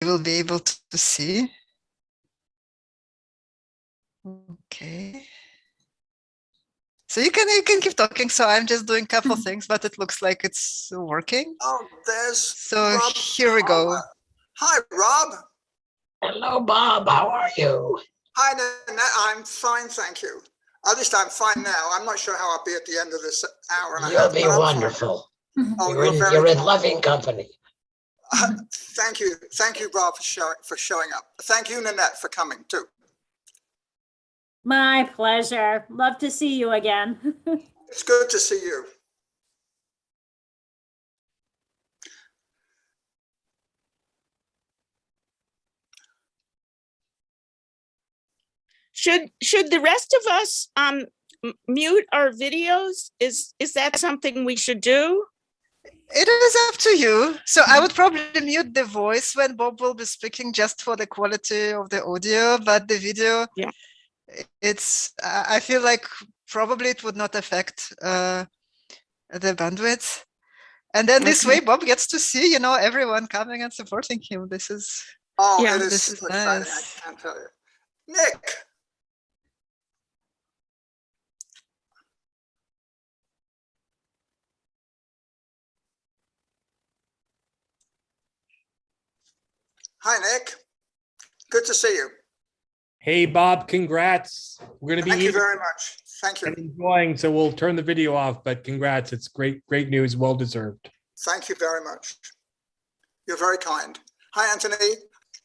will be able to see. Okay. So you can keep talking. So I'm just doing a couple things, but it looks like it's working. Oh, there's So Rob. here we go. Hi, Rob. Hello, Bob. How are you? Hi, Nanette. I'm fine, thank you. At least I'm fine now. I'm not sure how I'll be at the end of this hour and a half. You'll be wonderful. Oh, You're in loving company. Thank you. Thank you, Rob, for showing up. Thank you, Nanette, for coming too. My pleasure. Love to see you again. It's good to see you. Should the rest of us mute our videos? Is that something we should do? It is up to you. So I would probably mute the voice when Bob will be speaking, just for the quality of the audio, but the video, yeah, it's, I feel like probably it would not affect the bandwidth. And then this way Bob gets to see, everyone coming and supporting him. This is, it is this is exciting. nice. I can't tell you. Nick. Hi, Nick. Good to see you. Hey, Bob, congrats. We're going to be Thank you very much. Thank you. enjoying, so we'll turn the video off, but congrats. It's great news. Well deserved. Thank you very much. You're very kind. Hi, Anthony.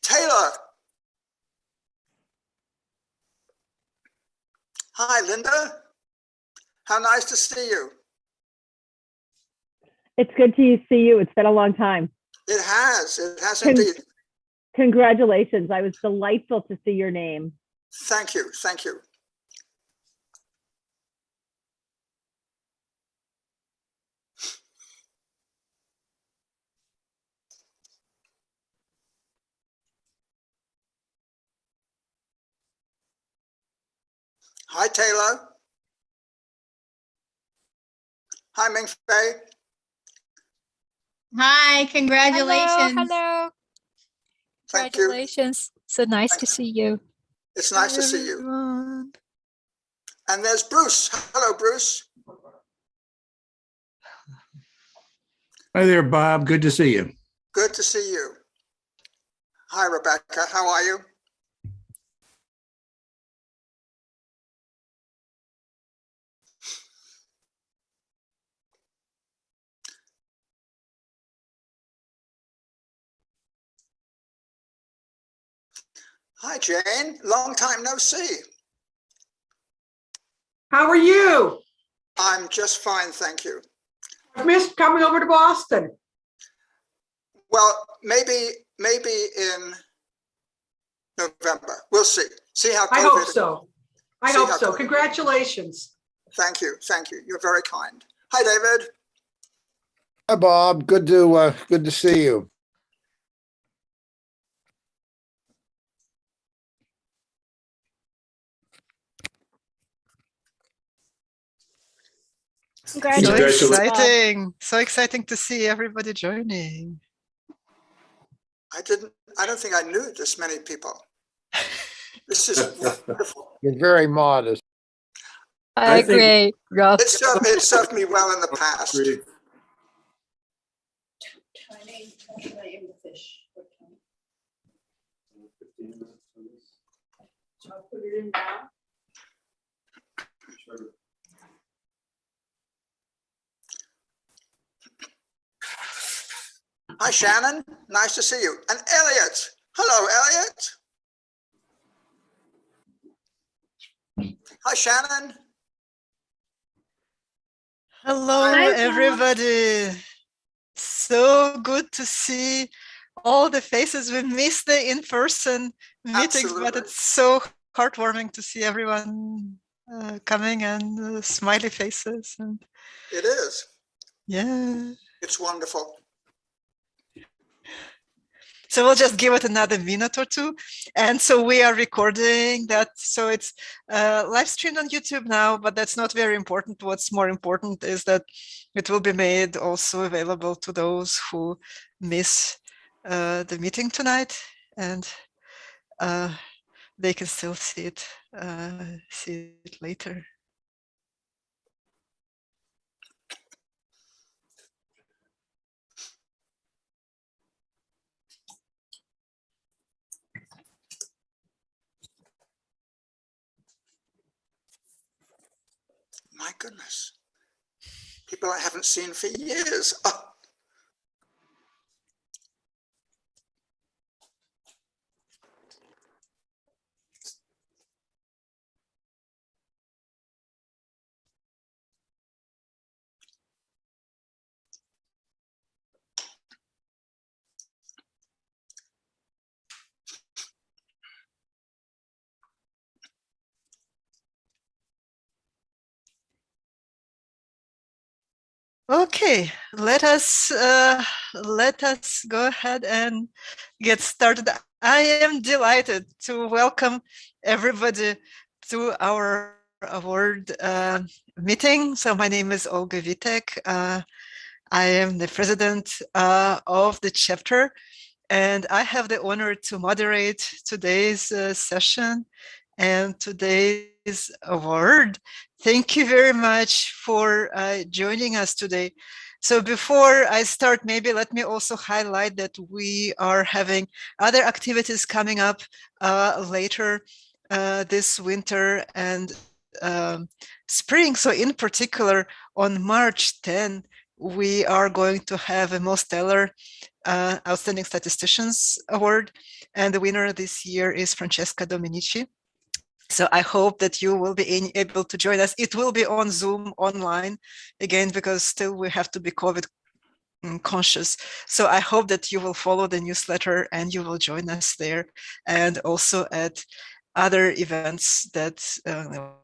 Taylor. Hi, Linda. How nice to see you. It's good to see you. It's been a long time. It has indeed. Congratulations. I was delightful to see your name. Thank you. Thank you. Hi, Taylor. Hi, Ming-Fei. Hi, congratulations. Hello. Thank you. Congratulations. So nice to see you. It's nice to see you. And there's Bruce. Hello, Bruce. Hi there, Bob. Good to see you. Good to see you. Hi, Rebecca. How are you? Hi, Jane. Long time no see. How are you? I'm just fine, thank you. I've missed coming over to Boston. Well, maybe in November. We'll see. See how COVID. I hope so. I hope so. Congratulations. Thank you. Thank you. You're very kind. Hi, David. Hi, Bob. Good to see you. Congratulations. So exciting to see everybody joining. I don't think I knew this many people. This is wonderful. You're very modest. I agree, Rob. It served me well in the past. I'll put it in now. Hi, Shannon. Nice to see you. And Elliot. Hello, Elliot. Hi, Shannon. Hello, everybody. So good to see all the faces. We missed the in-person meetings, but it's so heartwarming to see everyone coming and smiley faces. And it is. Yeah. It's wonderful. So we'll just give it another minute or two. And so we are recording that. So it's live streamed on YouTube now, but that's not very important. What's more important is that it will be made also available to those who miss the meeting tonight, and they can still see it later. My goodness. People I haven't seen for years. Oh. Okay, let us go ahead and get started. I am delighted to welcome everybody to our award meeting. So my name is Olga Vitek. I am the president of the chapter, and I have the honor to moderate today's session and today's award. Thank you very much for joining us today. So before I start, maybe let me also highlight that we are having other activities coming up later this winter and spring. So in particular, on March 10, we are going to have a most stellar Outstanding Statisticians Award, and the winner this year is Francesca Dominici. So I hope that you will be able to join us. It will be on Zoom online, again, because still we have to be COVID conscious. So I hope that you will follow the newsletter and you will join us there, and also at other events that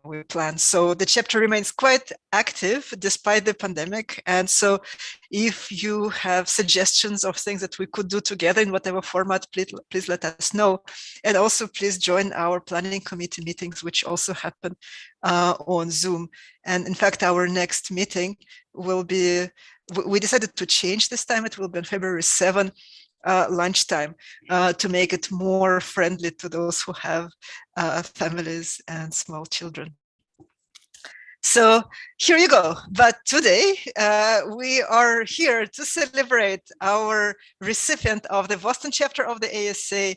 we plan. So the chapter remains quite active despite the pandemic. And so if you have suggestions of things that we could do together in whatever format, please let us know. And also please join our planning committee meetings, which also happen on Zoom. And in fact, our next meeting will be, we decided to change this time. It will be on February 7th. Lunchtime to make it more friendly to those who have families and small children. So here you go. But today we are here to celebrate our recipient of the Boston chapter of the ASA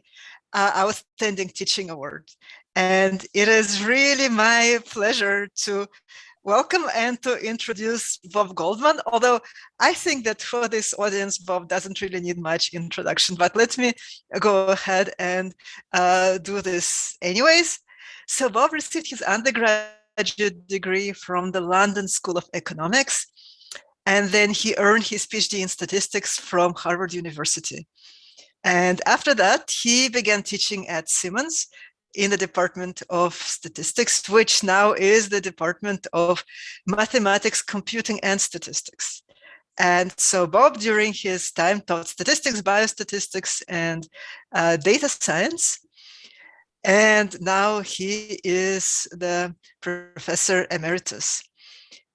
Outstanding Teaching Award. And it is really my pleasure to welcome and to introduce Bob Goldman, although I think that for this audience, Bob doesn't really need much introduction, but let me go ahead and do this anyways. So Bob received his undergraduate degree from the London School of Economics, and then he earned his PhD in statistics from Harvard University. And after that, he began teaching at Simmons in the Department of Statistics, which now is the Department of Mathematics, Computing, and Statistics. And so Bob, during his time, taught statistics, biostatistics, and data science. And now he is the professor emeritus.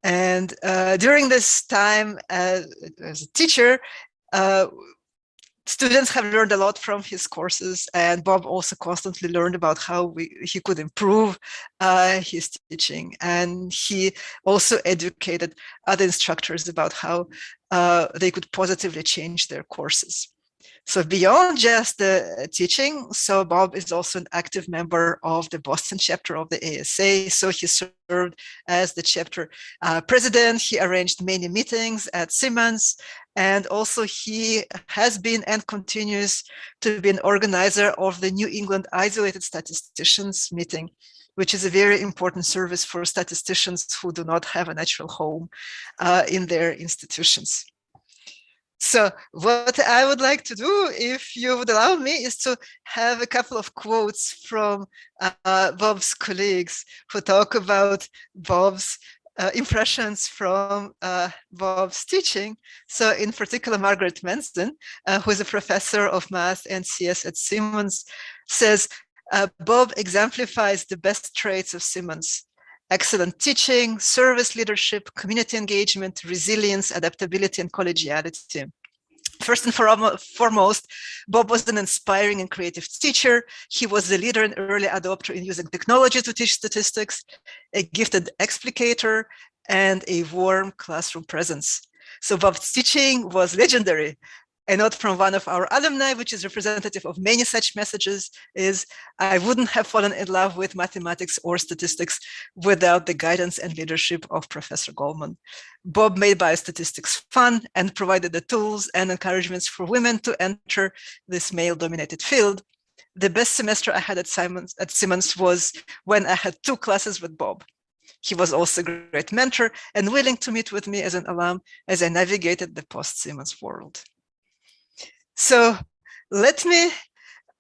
And during this time as a teacher, students have learned a lot from his courses, and Bob also constantly learned about how he could improve his teaching. And he also educated other instructors about how they could positively change their courses. So beyond just the teaching, so Bob is also an active member of the Boston chapter of the ASA. So he served as the chapter president. He arranged many meetings at Simmons. And also he has been and continues to be an organizer of the New England Isolated Statisticians meeting, which is a very important service for statisticians who do not have a natural home in their institutions. So what I would like to do, if you would allow me, is to have a couple of quotes from Bob's colleagues who talk about Bob's impressions from Bob's teaching. So in particular, Margaret Manson, who is a professor of math and CS at Simmons, says, Bob exemplifies the best traits of Simmons: excellent teaching, service leadership, community engagement, resilience, adaptability, and collegiality. First and foremost, Bob was an inspiring and creative teacher. He was the leader and early adopter in using technology to teach statistics, a gifted explicator, and a warm classroom presence. So Bob's teaching was legendary. A note from one of our alumni, which is representative of many such messages, is, I wouldn't have fallen in love with mathematics or statistics without the guidance and leadership of Professor Goldman. Bob made biostatistics fun and provided the tools and encouragements for women to enter this male-dominated field. The best semester I had at Simmons was when I had 2 classes with Bob. He was also a great mentor and willing to meet with me as an alum as I navigated the post-Simmons world. So let me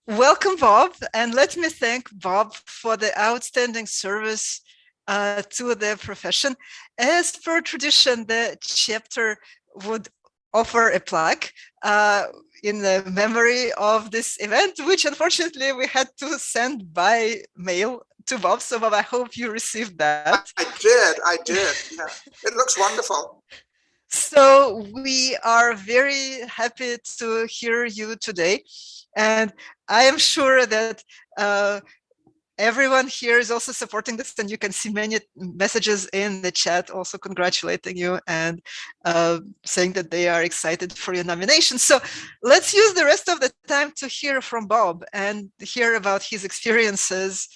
welcome Bob, and let me thank Bob for the outstanding service to the profession. As per tradition, the chapter would offer a plaque in the memory of this event, which unfortunately we had to send by mail to Bob. So Bob, I hope you received that. I did. Yeah. It looks wonderful. So we are very happy to hear you today. And I am sure that everyone here is also supporting this, and you can see many messages in the chat also congratulating you and saying that they are excited for your nomination. So let's use the rest of the time to hear from Bob and hear about his experiences.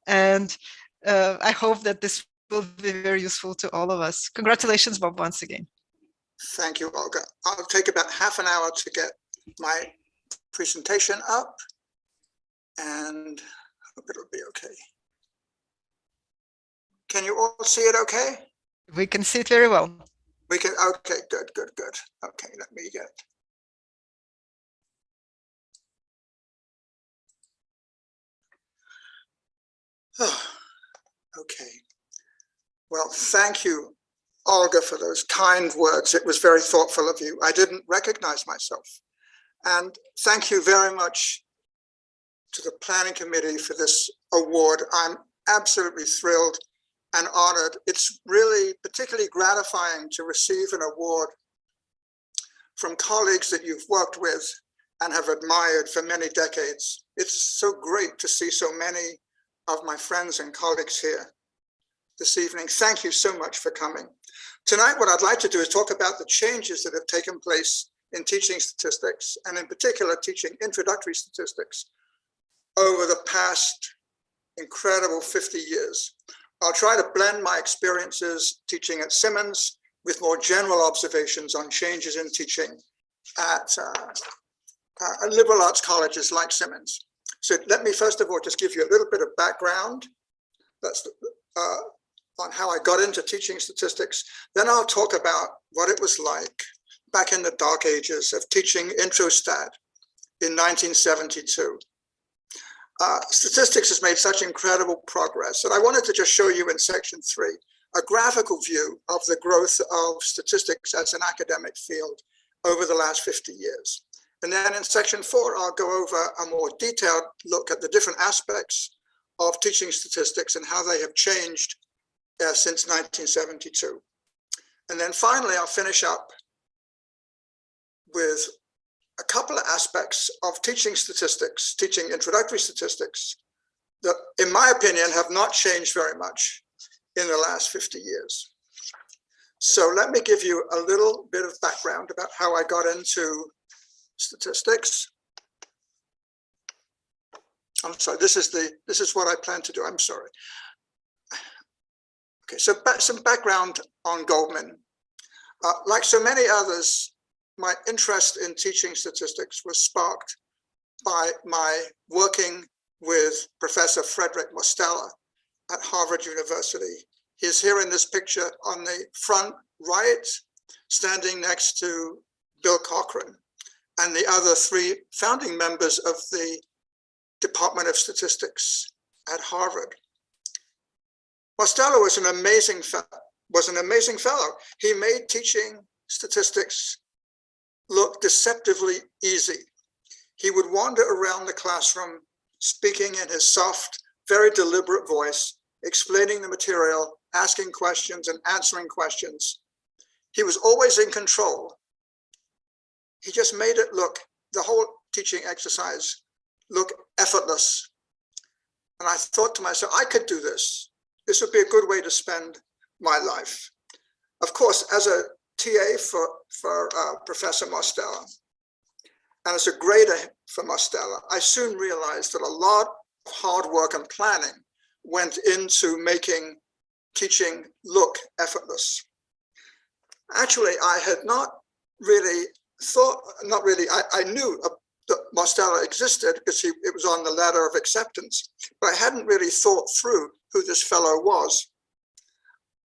And I hope that this will be very useful to all of us. Congratulations, Bob, once again. Thank you, Olga. I'll take about half an hour to get my presentation up, and I hope it'll be okay. Can you all see it okay? We can see it very well. We can, okay, good. Okay, let me get. Oh, okay. Well, thank you, Olga, for those kind words. It was very thoughtful of you. I didn't recognize myself. And thank you very much to the planning committee for this award. I'm absolutely thrilled and honored. It's really particularly gratifying to receive an award from colleagues that you've worked with and have admired for many decades. It's so great to see so many of my friends and colleagues here this evening. Thank you so much for coming. Tonight, what I'd like to do is talk about the changes that have taken place in teaching statistics, and in particular, teaching introductory statistics over the past incredible 50 years. I'll try to blend my experiences teaching at Simmons with more general observations on changes in teaching at liberal arts colleges like Simmons. So let me first of all just give you a little bit of background. That's on how I got into teaching statistics. Then I'll talk about what it was like back in the dark ages of teaching intro stat in 1972. Statistics has made such incredible progress that I wanted to just show you in section 3 a graphical view of the growth of statistics as an academic field over the last 50 years. And then in section 4, I'll go over a more detailed look at the different aspects of teaching statistics and how they have changed since 1972. And then finally, I'll finish up with a couple of aspects of teaching statistics, teaching introductory statistics, that in my opinion have not changed very much in the last 50 years. So let me give you a little bit of background about how I got into statistics. I'm sorry, this is what I plan to do. I'm sorry. Okay, so some background on Goldman. Like so many others, my interest in teaching statistics was sparked by my working with Professor Frederick Mostella at Harvard University. He's here in this picture on the front right, standing next to Bill Cochran and the other 3 founding members of the Department of Statistics at Harvard. Mostella was an amazing fellow. He made teaching statistics look deceptively easy. He would wander around the classroom, speaking in his soft, very deliberate voice, explaining the material, asking questions and answering questions. He was always in control. he just made it look, the whole teaching exercise, look effortless. And I thought to myself, I could do this. This would be a good way to spend my life. Of course, as a TA for Professor Mostella, and as a grader for Mostella, I soon realized that a lot of hard work and planning went into making teaching look effortless. Actually, I had not really thought, I knew that Mostella existed because it was on the letter of acceptance, but I hadn't really thought through who this fellow was.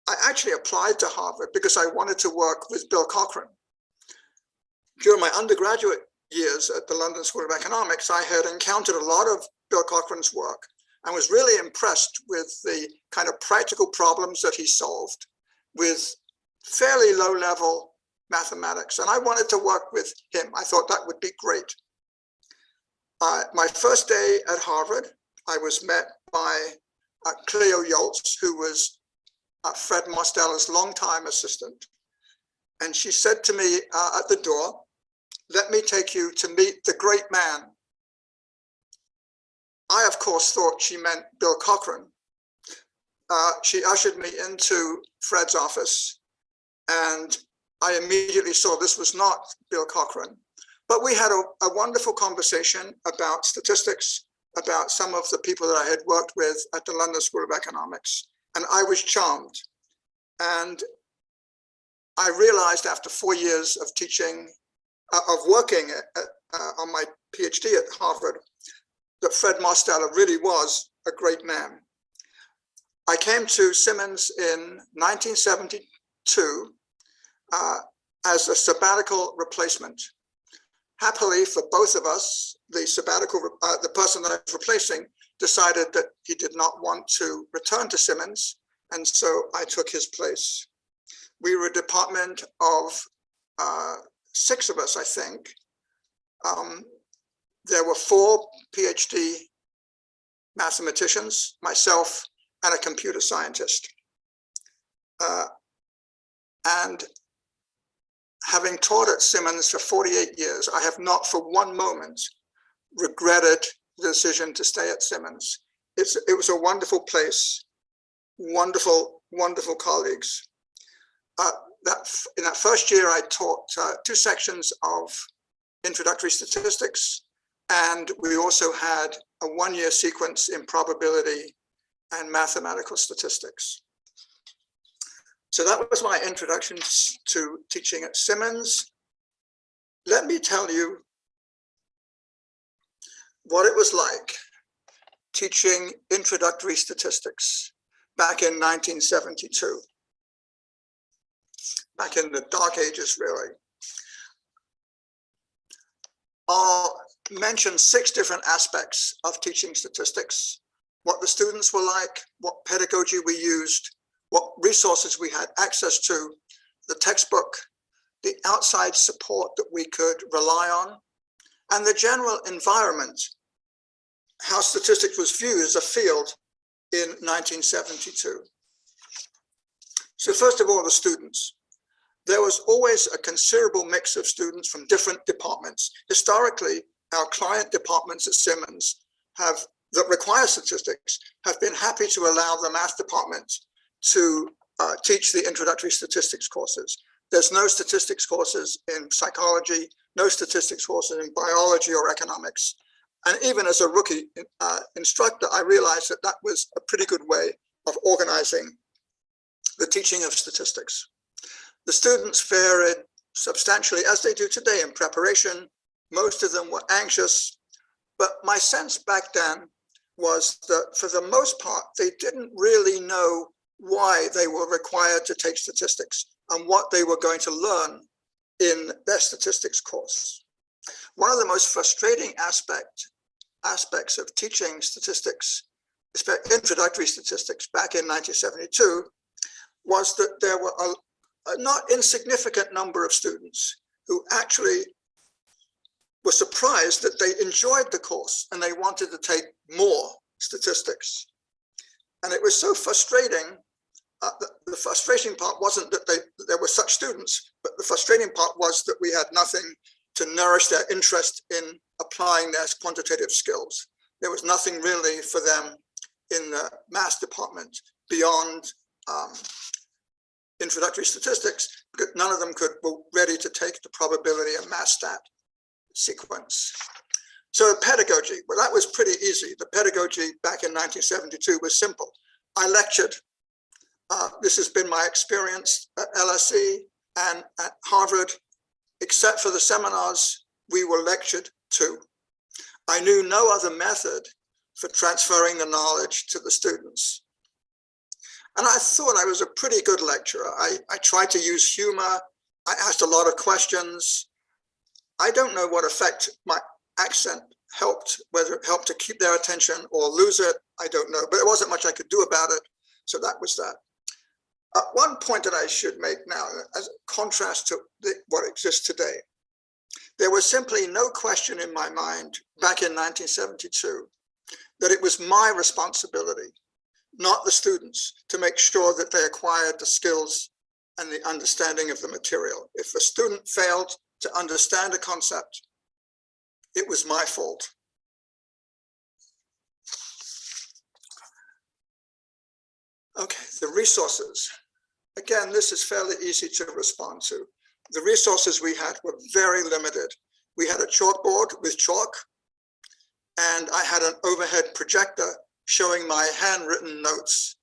I actually applied to Harvard because I wanted to work with Bill Cochran. During my undergraduate years at the London School of Economics, I had encountered a lot of Bill Cochran's work and was really impressed with the kind of practical problems that he solved with fairly low-level mathematics. And I wanted to work with him. I thought that would be great. My first day at Harvard, I was met by Cleo Yoltz, who was Fred Mostella's longtime assistant. And she said to me at the door, "Let me take you to meet the great man." I, of course, thought she meant Bill Cochran. She ushered me into Fred's office, and I immediately saw this was not Bill Cochran. But we had a wonderful conversation about statistics, about some of the people that I had worked with at the London School of Economics, and I was charmed. And I realized after 4 years of teaching, of working on my PhD at Harvard, that Fred Mostella really was a great man. I came to Simmons in 1972 as a sabbatical replacement. Happily for both of us, the person that I was replacing decided that he did not want to return to Simmons, and so I took his place. We were a department of 6 of us, I think. There were 4 PhD mathematicians, myself, and a computer scientist. And having taught at Simmons for 48 years, I have not for one moment regretted the decision to stay at Simmons. It was a wonderful place, wonderful, wonderful colleagues. In that first year, I taught 2 sections of introductory statistics, and we also had a 1-year sequence in probability and mathematical statistics. So that was my introduction to teaching at Simmons. Let me tell you what it was like teaching introductory statistics back in 1972, back in the dark ages, really. I'll mention 6 different aspects of teaching statistics: what the students were like, what pedagogy we used, what resources we had access to, the textbook, the outside support that we could rely on, and the general environment, how statistics was viewed as a field in 1972. So first of all, the students. There was always a considerable mix of students from different departments. Historically, our client departments at Simmons that require statistics have been happy to allow the math department to teach the introductory statistics courses. There's no statistics courses in psychology, no statistics courses in biology or economics. And even as a rookie instructor, I realized that that was a pretty good way of organizing the teaching of statistics. The students varied substantially, as they do today in preparation. Most of them were anxious, but my sense back then was that for the most part, they didn't really know why they were required to take statistics and what they were going to learn in their statistics course. One of the most frustrating aspects of teaching statistics, introductory statistics back in 1972, was that there were a not insignificant number of students who actually were surprised that they enjoyed the course and they wanted to take more statistics. And it was so frustrating. The frustrating part wasn't that there were such students, but the frustrating part was that we had nothing to nourish their interest in applying their quantitative skills. There was nothing really for them in the math department beyond introductory statistics, because none of them were ready to take the probability and mass stat sequence. So pedagogy, well, that was pretty easy. The pedagogy back in 1972 was simple. I lectured. This has been my experience at LSE and at Harvard. Except for the seminars, we were lectured to. I knew no other method for transferring the knowledge to the students. And I thought I was a pretty good lecturer. I tried to use humor. I asked a lot of questions. I don't know what effect my accent helped, whether it helped to keep their attention or lose it, I don't know, but there wasn't much I could do about it. So that was that. One point that I should make now, as a contrast to what exists today, there was simply no question in my mind back in 1972 that it was my responsibility, not the students, to make sure that they acquired the skills and the understanding of the material. If a student failed to understand a concept, it was my fault. Okay, the resources. Again, this is fairly easy to respond to. The resources we had were very limited. We had a chalkboard with chalk, and I had an overhead projector showing my handwritten notes.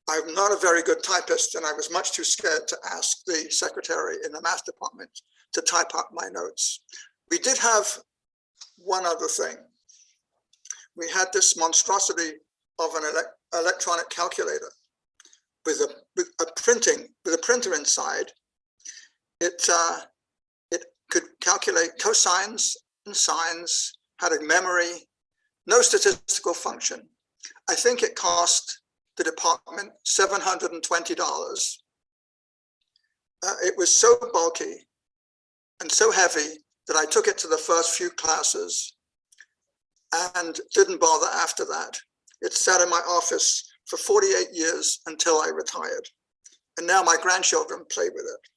I'm not a very good typist, and I was much too scared to ask the secretary in the math department to type up my notes. We did have one other thing. We had this monstrosity of an electronic calculator with a printer inside. It could calculate cosines and sines, had a memory, no statistical function. I think it cost the department $720. It was so bulky and so heavy that I took it to the first few classes and didn't bother after that. It sat in my office for 48 years until I retired. And now my grandchildren play with it.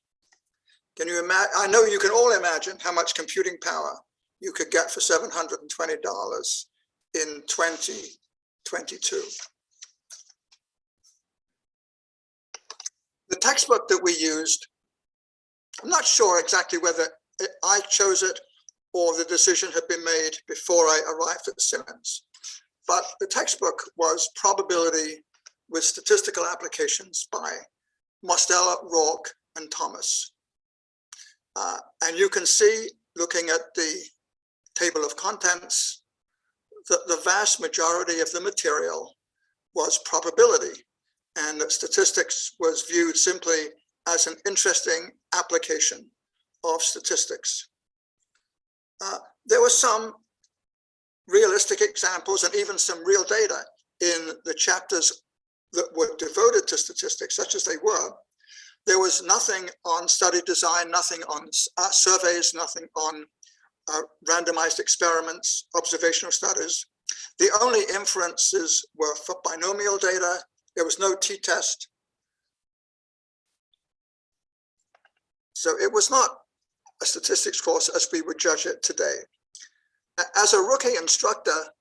Can you imagine? I know you can all imagine how much computing power you could get for $720 in 2022. The textbook that we used, I'm not sure exactly whether I chose it or the decision had been made before I arrived at Simmons. But the textbook was Probability with Statistical Applications by Mostella, Rourke, and Thomas. And you can see, looking at the table of contents, that the vast majority of the material was probability, and that statistics was viewed simply as an interesting application of statistics. There were some realistic examples and even some real data in the chapters that were devoted to statistics, such as they were. There was nothing on study design, nothing on surveys, nothing on randomized experiments, observational studies. The only inferences were for binomial data. There was no t-test. So it was not a statistics course as we would judge it today. As a rookie instructor,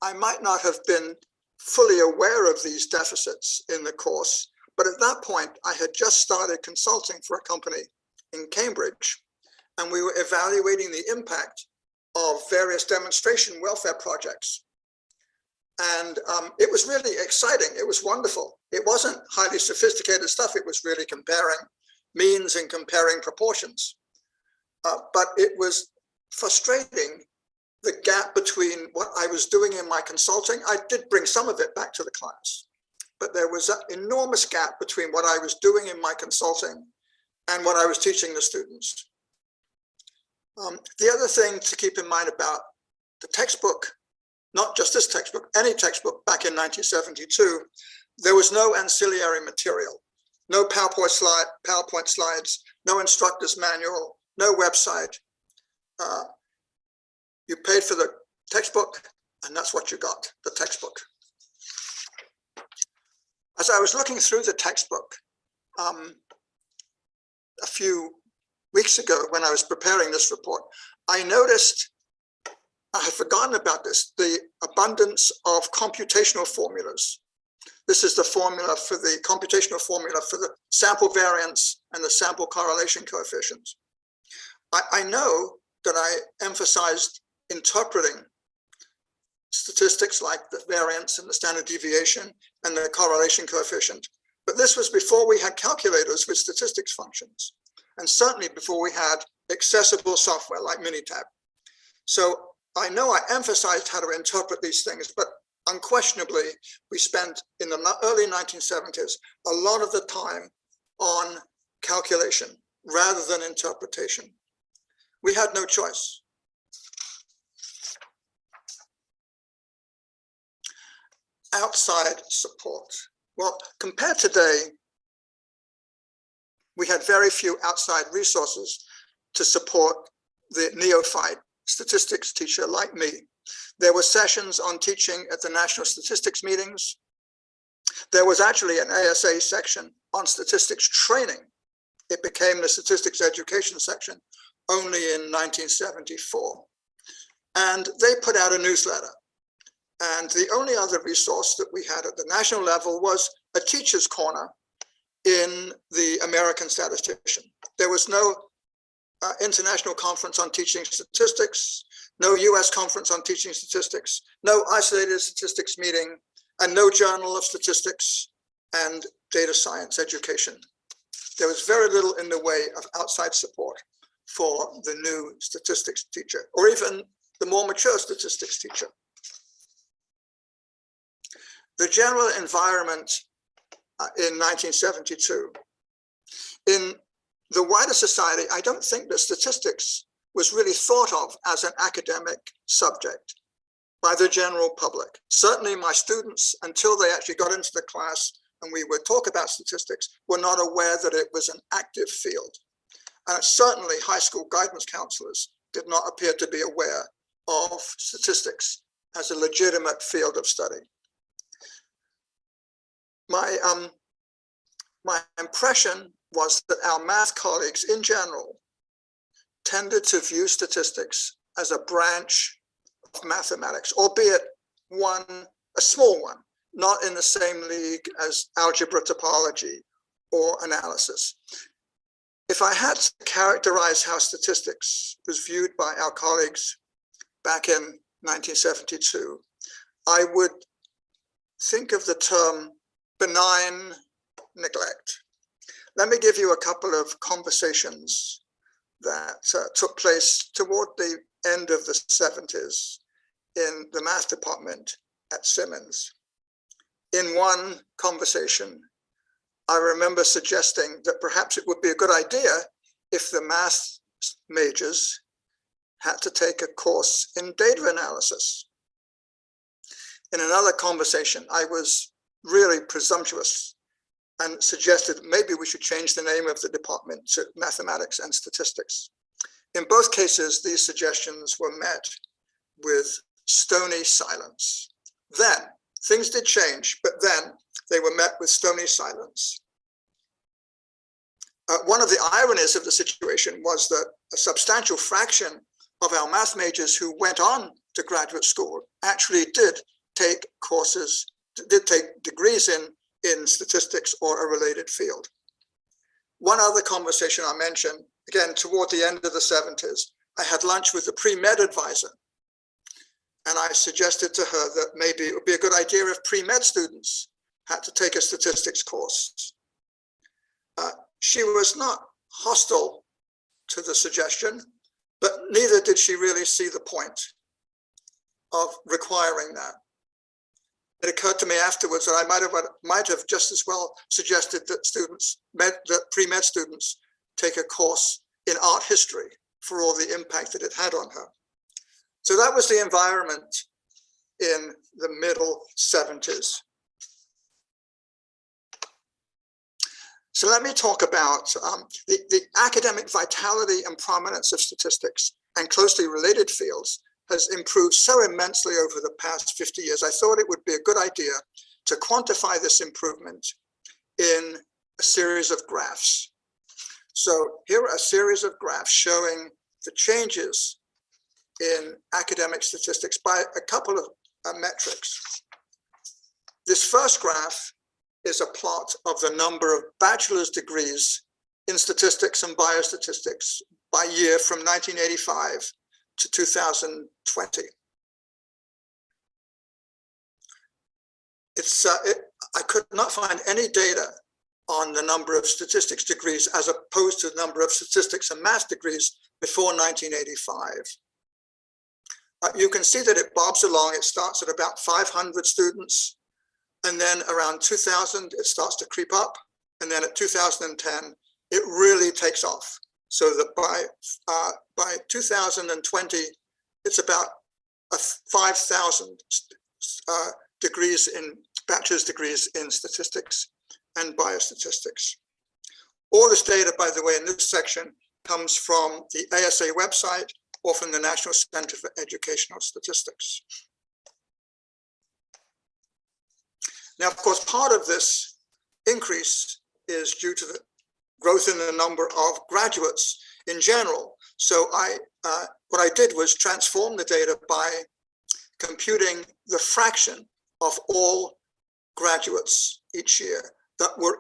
I might not have been fully aware of these deficits in the course, but at that point, I had just started consulting for a company in Cambridge, and we were evaluating the impact of various demonstration welfare projects. And it was really exciting. It was wonderful. It wasn't highly sophisticated stuff. It was really comparing means and comparing proportions. But it was frustrating, the gap between what I was doing in my consulting. I did bring some of it back to the class, but there was an enormous gap between what I was doing in my consulting and what I was teaching the students. The other thing to keep in mind about the textbook, not just this textbook, any textbook back in 1972, there was no ancillary material, no PowerPoint slides, no instructor's manual, no website. You paid for the textbook, and that's what you got, the textbook. As I was looking through the textbook, a few weeks ago when I was preparing this report, I noticed, I had forgotten about this, the abundance of computational formulas. This is the formula for the computational formula for the sample variance and the sample correlation coefficients. I know that I emphasized interpreting statistics like the variance and the standard deviation and the correlation coefficient. But this was before we had calculators with statistics functions, and certainly before we had accessible software like Minitab. So I know I emphasized how to interpret these things, but unquestionably, we spent in the early 1970s a lot of the time on calculation rather than interpretation. We had no choice. Outside support. Well, compared today, we had very few outside resources to support the neophyte statistics teacher like me. There were sessions on teaching at the national statistics meetings. There was actually an ASA section on statistics training. It became the statistics education section only in 1974. And they put out a newsletter. And the only other resource that we had at the national level was a teacher's corner in the American Statistician. There was no international conference on teaching statistics, no US conference on teaching statistics, no isolated statistics meeting, and no journal of statistics and data science education. There was very little in the way of outside support for the new statistics teacher, or even the more mature statistics teacher. The general environment in 1972. In the wider society, I don't think that statistics was really thought of as an academic subject by the general public. Certainly my students, until they actually got into the class and we would talk about statistics, were not aware that it was an active field. And certainly high school guidance counselors did not appear to be aware of statistics as a legitimate field of study. My impression was that our math colleagues in general tended to view statistics as a branch of mathematics, albeit a small one, not in the same league as algebra, topology, or analysis. If I had to characterize how statistics was viewed by our colleagues back in 1972, I would think of the term benign neglect. Let me give you a couple of conversations that took place toward the end of the 70s in the math department at Simmons. In one conversation, I remember suggesting that perhaps it would be a good idea if the math majors had to take a course in data analysis. In another conversation, I was really presumptuous and suggested maybe we should change the name of the department to mathematics and statistics. In both cases, these suggestions were met with stony silence. Then things did change, but then they were met with stony silence. One of the ironies of the situation was that a substantial fraction of our math majors who went on to graduate school actually did take courses, did take degrees in statistics or a related field. One other conversation I mentioned, again, toward the end of the 70s, I had lunch with the pre-med advisor. And I suggested to her that maybe it would be a good idea if pre-med students had to take a statistics course. She was not hostile to the suggestion, but neither did she really see the point of requiring that. It occurred to me afterwards that I might have just as well suggested that pre-med students take a course in art history for all the impact that it had on her. So that was the environment in the middle 70s. So let me talk about the academic vitality and prominence of statistics and closely related fields has improved so immensely over the past 50 years. I thought it would be a good idea to quantify this improvement in a series of graphs. So here are a series of graphs showing the changes in academic statistics by a couple of metrics. This first graph is a plot of the number of bachelor's degrees in statistics and biostatistics by year from 1985 to 2020. I could not find any data on the number of statistics degrees as opposed to the number of statistics and math degrees before 1985. You can see that it bobs along. It starts at about 500 students, and then around 2000, it starts to creep up. And then at 2010, it really takes off. So that by 2020, it's about 5,000 degrees in bachelor's degrees in statistics and biostatistics. All this data, by the way, in this section comes from the ASA website or from the National Center for Educational Statistics. Now, of course, part of this increase is due to the growth in the number of graduates in general. So what I did was transform the data by computing the fraction of all graduates each year that were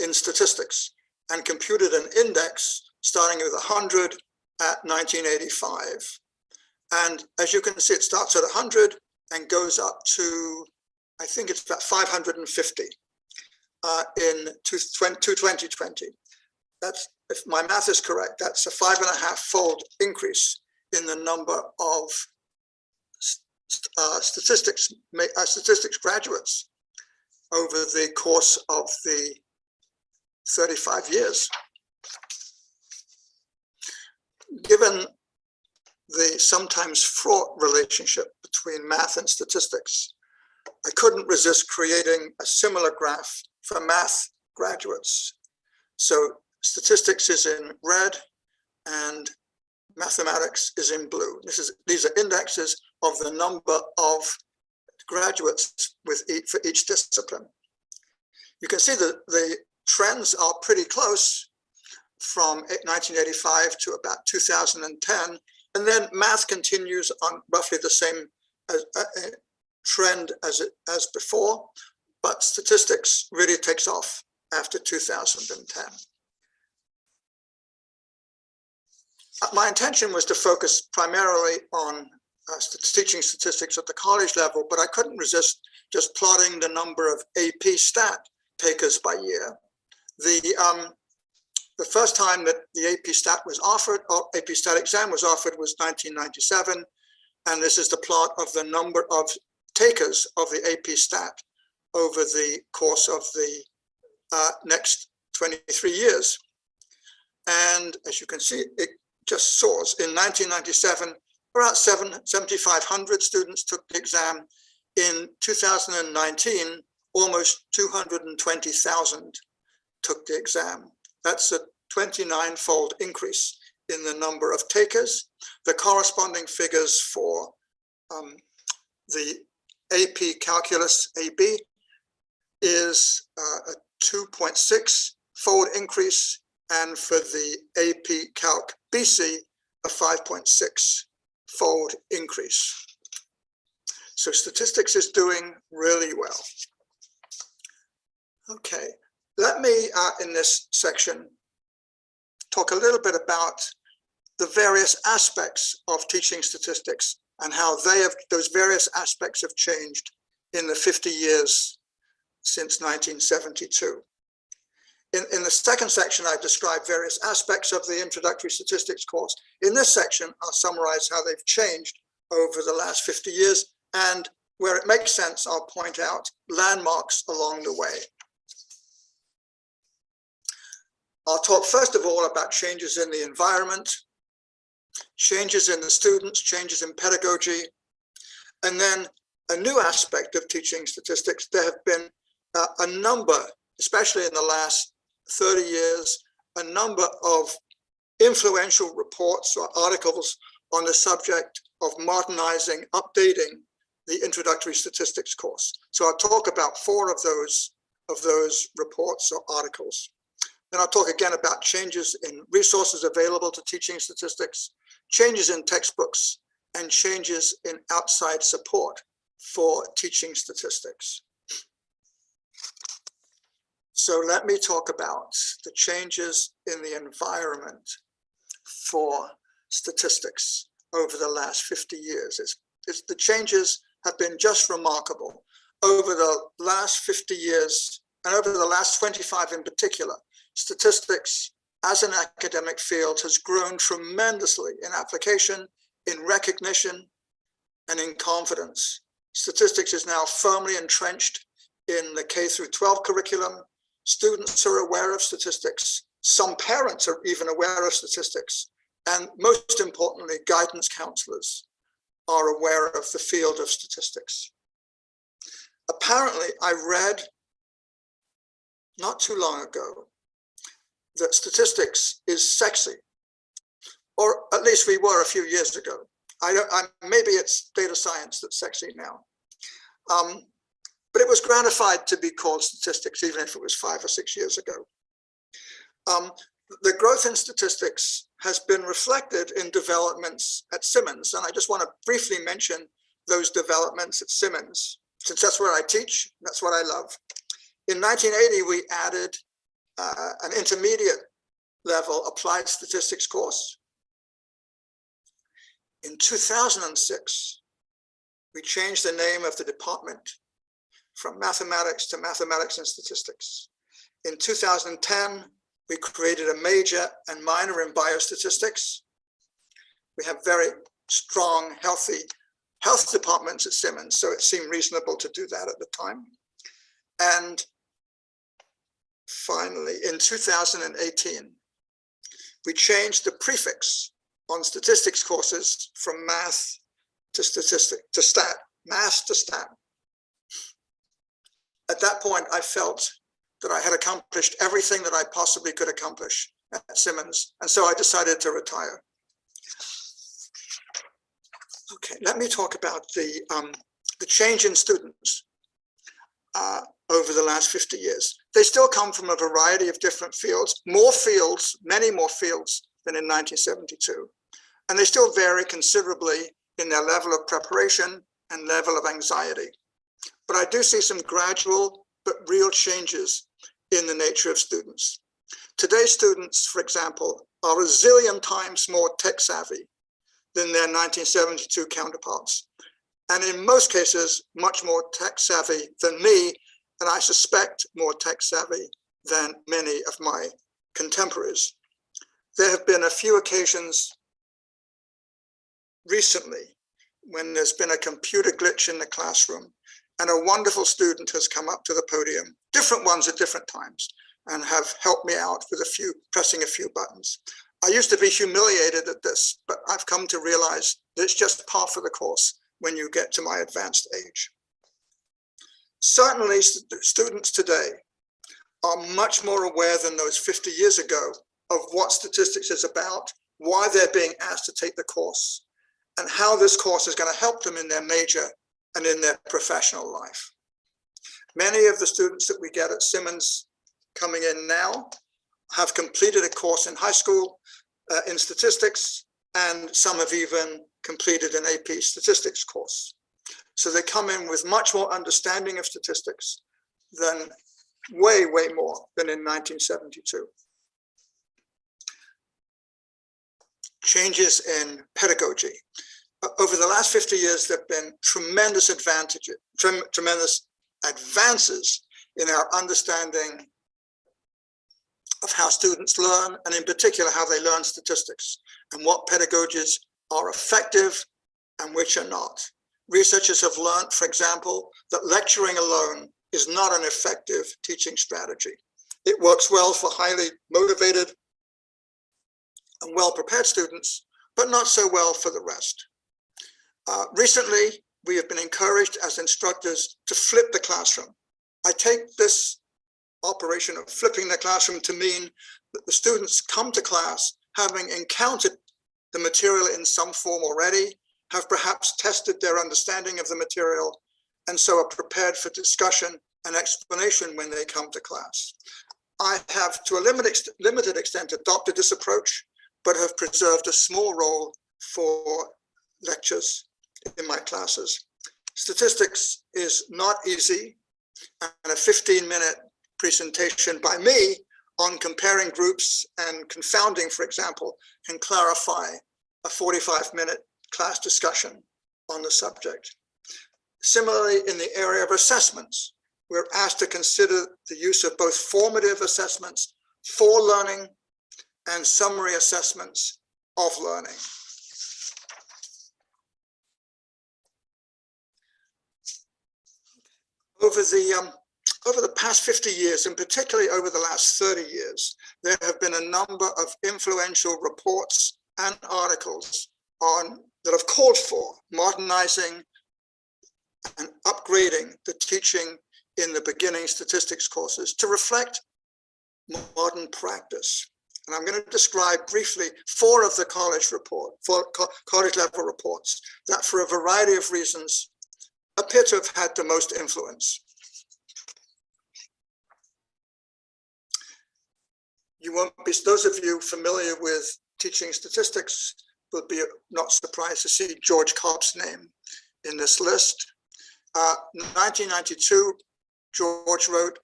in statistics, and computed an index starting with 100 at 1985. And as you can see, it starts at 100 and goes up to, I think it's about 550 in 2020. That's, if my math is correct, that's a 5.5-fold increase in the number of statistics graduates over the course of the 35 years. Given the sometimes fraught relationship between math and statistics, I couldn't resist creating a similar graph for math graduates. So statistics is in red and mathematics is in blue. These are indexes of the number of graduates for each discipline. You can see that the trends are pretty close from 1985 to about 2010, and then math continues on roughly the same trend as before, but statistics really takes off after 2010. My intention was to focus primarily on teaching statistics at the college level, but I couldn't resist just plotting the number of AP Stat takers by year. The first time that the AP Stat was offered, or AP Stat exam was offered, was 1997, and this is the plot of the number of takers of the AP Stat over the course of the next 23 years. And as you can see, it just soars. In 1997, about 7,500 students took the exam. In 2019, almost 220,000 took the exam. That's a 29-fold increase in the number of takers. The corresponding figures for the AP Calculus AB is a 2.6-fold increase, and for the AP Calc BC, a 5.6-fold increase. So statistics is doing really well. Okay, let me, in this section, talk a little bit about the various aspects of teaching statistics and how those various aspects have changed in the 50 years since 1972. In the second section, I've described various aspects of the introductory statistics course. In this section, I'll summarize how they've changed over the last 50 years, and where it makes sense, I'll point out landmarks along the way. I'll talk first of all about changes in the environment, changes in the students, changes in pedagogy, and then a new aspect of teaching statistics. There have been a number, especially in the last 30 years, a number of influential reports or articles on the subject of modernizing, updating the introductory statistics course. So I'll talk about 4 of those reports or articles. Then I'll talk again about changes in resources available to teaching statistics, changes in textbooks, and changes in outside support for teaching statistics. So let me talk about the changes in the environment for statistics over the last 50 years. The changes have been just remarkable. Over the last 50 years, and over the last 25 in particular, statistics as an academic field has grown tremendously in application, in recognition, and in confidence. Statistics is now firmly entrenched in the K through 12 curriculum. Students are aware of statistics. Some parents are even aware of statistics. And most importantly, guidance counselors are aware of the field of statistics. Apparently, I read not too long ago that statistics is sexy, or at least we were a few years ago. Maybe it's data science that's sexy now. But it was gratified to be called statistics, even if it was 5 or 6 years ago. The growth in statistics has been reflected in developments at Simmons. And I just want to briefly mention those developments at Simmons, since that's where I teach, that's what I love. In 1980, we added an intermediate level applied statistics course. In 2006, we changed the name of the department from mathematics to mathematics and statistics. In 2010, we created a major and minor in biostatistics. We have very strong, healthy health departments at Simmons, so it seemed reasonable to do that at the time. And finally, in 2018, we changed the prefix on statistics courses from math to statistics to stat, math to stat. At that point, I felt that I had accomplished everything that I possibly could accomplish at Simmons, and so I decided to retire. Okay, let me talk about the change in students over the last 50 years. They still come from a variety of different fields, more fields, many more fields than in 1972. And they still vary considerably in their level of preparation and level of anxiety. But I do see some gradual but real changes in the nature of students. Today's students, for example, are a zillion times more tech savvy than their 1972 counterparts. And in most cases, much more tech savvy than me, and I suspect more tech savvy than many of my contemporaries. There have been a few occasions recently when there's been a computer glitch in the classroom and a wonderful student has come up to the podium, different ones at different times, and have helped me out with pressing a few buttons. I used to be humiliated at this, but I've come to realize that it's just par for the course when you get to my advanced age. Certainly, students today are much more aware than those 50 years ago of what statistics is about, why they're being asked to take the course, and how this course is going to help them in their major and in their professional life. Many of the students that we get at Simmons coming in now have completed a course in high school in statistics, and some have even completed an AP statistics course. So they come in with much more understanding of statistics than way more than in 1972. Changes in pedagogy. Over the last 50 years, there have been tremendous advances in our understanding of how students learn, and in particular, how they learn statistics, and what pedagogies are effective and which are not. Researchers have learned, for example, that lecturing alone is not an effective teaching strategy. It works well for highly motivated and well-prepared students, but not so well for the rest. Recently, we have been encouraged as instructors to flip the classroom. I take this operation of flipping the classroom to mean that the students come to class having encountered the material in some form already, have perhaps tested their understanding of the material, and so are prepared for discussion and explanation when they come to class. I have, to a limited extent, adopted this approach, but have preserved a small role for lectures in my classes. Statistics is not easy, and a 15-minute presentation by me on comparing groups and confounding, for example, can clarify a 45-minute class discussion on the subject. Similarly, in the area of assessments, we're asked to consider the use of both formative assessments for learning and summary assessments of learning. Over the past 50 years, and particularly over the last 30 years, there have been a number of influential reports and articles that have called for modernizing and upgrading the teaching in the beginning statistics courses to reflect modern practice. And I'm going to describe briefly four of the college level reports that, for a variety of reasons, appear to have had the most influence. You won't be, those of you familiar with teaching statistics will be not surprised to see George Cobb's name in this list. 1992, George wrote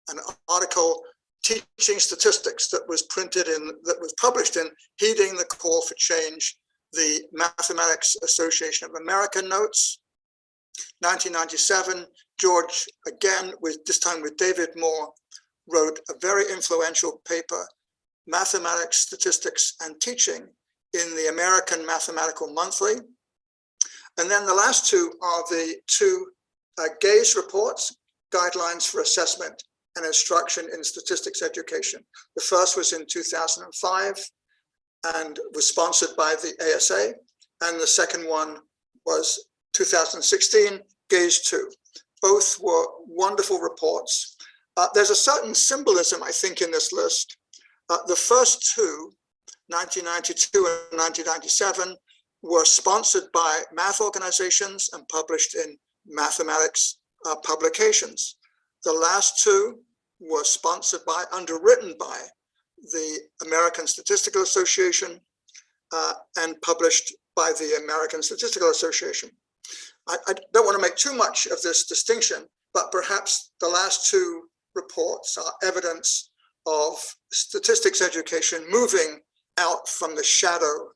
an article, Teaching Statistics, that was published in Heeding the Call for Change, the Mathematics Association of America notes. 1997, George, again, this time with David Moore, wrote a very influential paper, Mathematics, Statistics, and Teaching in the American Mathematical Monthly. And then the last two are the two GAZE reports, Guidelines for Assessment and Instruction in Statistics Education. The first was in 2005 and was sponsored by the ASA. And the second one was 2016, GAZE 2. Both were wonderful reports. There's a certain symbolism, I think, in this list. The first two, 1992 and 1997, were sponsored by math organizations and published in mathematics publications. The last two were sponsored by, underwritten by the American Statistical Association and published by the American Statistical Association. I don't want to make too much of this distinction, but perhaps the last two reports are evidence of statistics education moving out from the shadow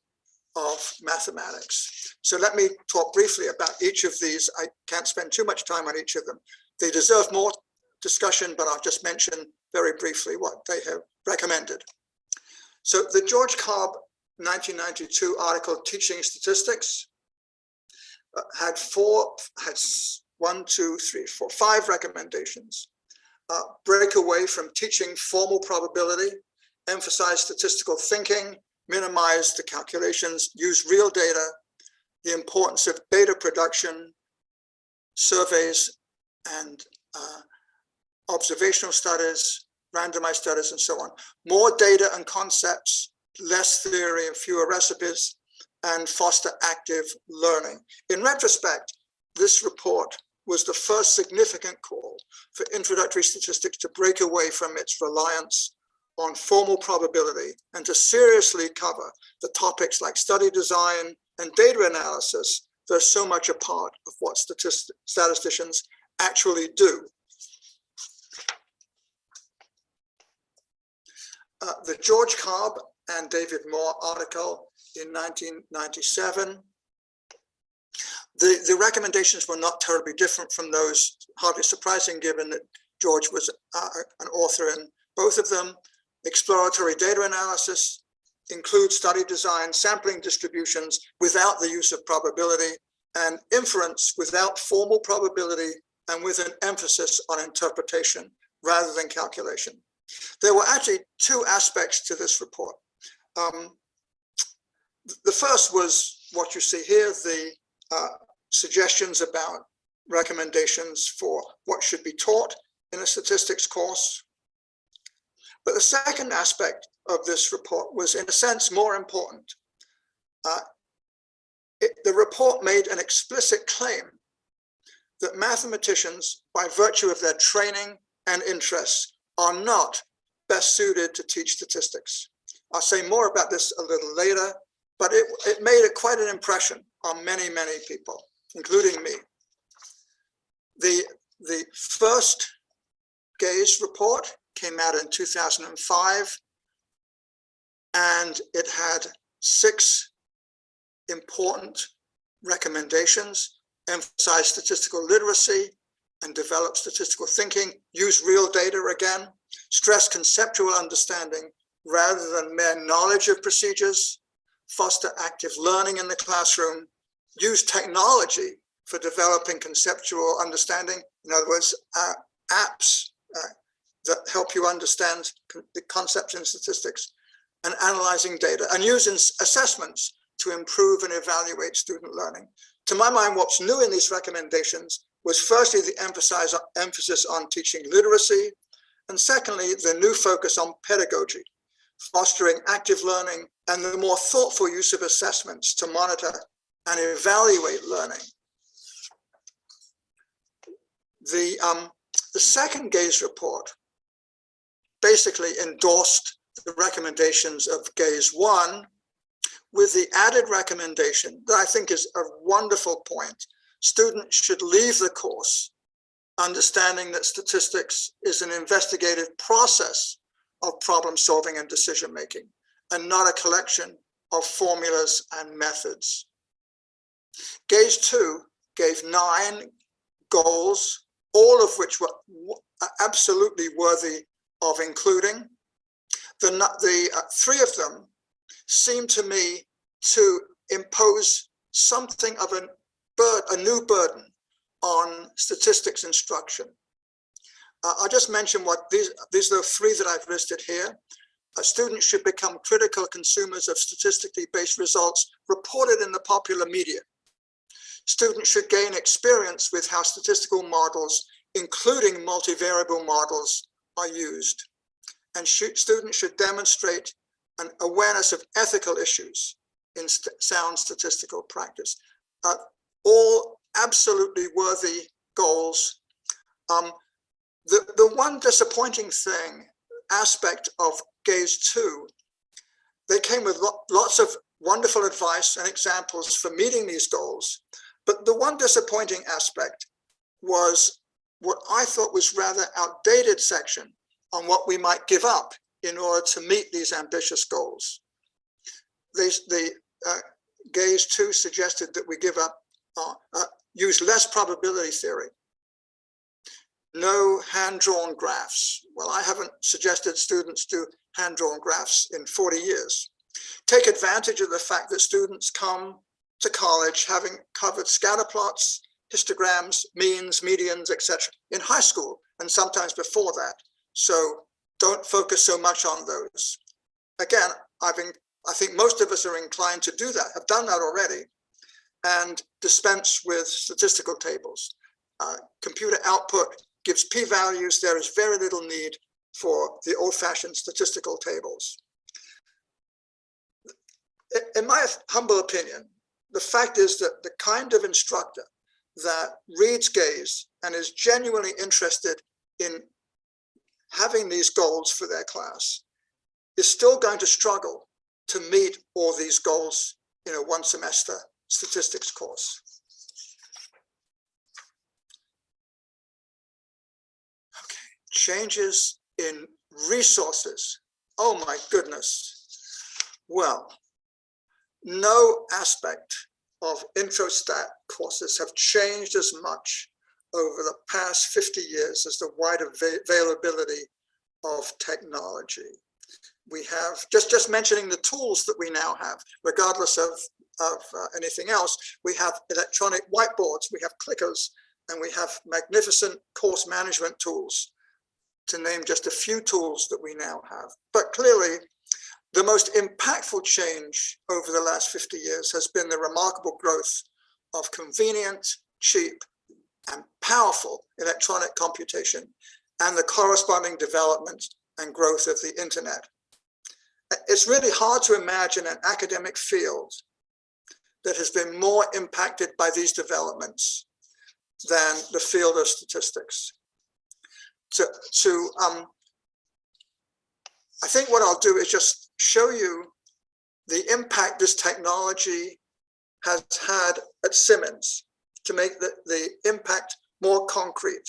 of mathematics. So let me talk briefly about each of these. I can't spend too much time on each of them. They deserve more discussion, but I'll just mention very briefly what they have recommended. So the George Cobb 1992 article, Teaching Statistics, had five recommendations. Break away from teaching formal probability, emphasize statistical thinking, minimize the calculations, use real data, the importance of data production, surveys, and observational studies, randomized studies, and so on. More data and concepts, less theory and fewer recipes, and foster active learning. In retrospect, this report was the first significant call for introductory statistics to break away from its reliance on formal probability and to seriously cover the topics like study design and data analysis that are so much a part of what statisticians actually do. The George Cobb and David Moore article in 1997, the recommendations were not terribly different from those, hardly surprising given that George was an author in both of them. Exploratory data analysis, include study design, sampling distributions without the use of probability, and inference without formal probability and with an emphasis on interpretation rather than calculation. There were actually two aspects to this report. The first was what you see here, the suggestions about recommendations for what should be taught in a statistics course. But the second aspect of this report was, in a sense, more important. The report made an explicit claim that mathematicians, by virtue of their training and interests, are not best suited to teach statistics. I'll say more about this a little later, but it made quite an impression on many, many people, including me. The first GAZE report came out in 2005, and it had 6 important recommendations: emphasize statistical literacy and develop statistical thinking, use real data again, stress conceptual understanding rather than mere knowledge of procedures, foster active learning in the classroom, use technology for developing conceptual understanding. In other words, apps that help you understand the concepts in statistics, and analyzing data, and using assessments to improve and evaluate student learning. To my mind, what's new in these recommendations was firstly the emphasis on teaching literacy, and secondly, the new focus on pedagogy, fostering active learning and the more thoughtful use of assessments to monitor and evaluate learning. The second GAZE report basically endorsed the recommendations of GAZE 1 with the added recommendation that I think is a wonderful point. Students should leave the course understanding that statistics is an investigative process of problem solving and decision making, and not a collection of formulas and methods. GAZE 2 gave 9 goals, all of which were absolutely worthy of including. The 3 of them seem to me to impose something of a new burden on statistics instruction. I'll just mention what these are the 3 that I've listed here. Students should become critical consumers of statistically based results reported in the popular media. Students should gain experience with how statistical models, including multivariable models, are used. And students should demonstrate an awareness of ethical issues in sound statistical practice. All absolutely worthy goals. The one disappointing aspect of GAZE 2, they came with lots of wonderful advice and examples for meeting these goals. But the one disappointing aspect was what I thought was rather outdated section on what we might give up in order to meet these ambitious goals. The GAZE 2 suggested that we give up, use less probability theory, no hand-drawn graphs. Well, I haven't suggested students do hand-drawn graphs in 40 years. Take advantage of the fact that students come to college having covered scatter plots, histograms, means, medians, etc. in high school, and sometimes before that. So don't focus so much on those. Again, I think most of us are inclined to do that, have done that already, and dispense with statistical tables. Computer output gives p-values. There is very little need for the old-fashioned statistical tables. In my humble opinion, the fact is that the kind of instructor that reads GAZE and is genuinely interested in having these goals for their class is still going to struggle to meet all these goals in a 1-semester statistics course. Okay, changes in resources. Oh my goodness. Well, no aspect of IntroStat courses have changed as much over the past 50 years as the wide availability of technology. We have, just mentioning the tools that we now have, regardless of anything else, we have electronic whiteboards, we have clickers, and we have magnificent course management tools, to name just a few tools that we now have. But clearly, the most impactful change over the last 50 years has been the remarkable growth of convenient, cheap, and powerful electronic computation, and the corresponding development and growth of the internet. It's really hard to imagine an academic field that has been more impacted by these developments than the field of statistics. To I think what I'll do is just show you the impact this technology has had at Simmons to make the impact more concrete.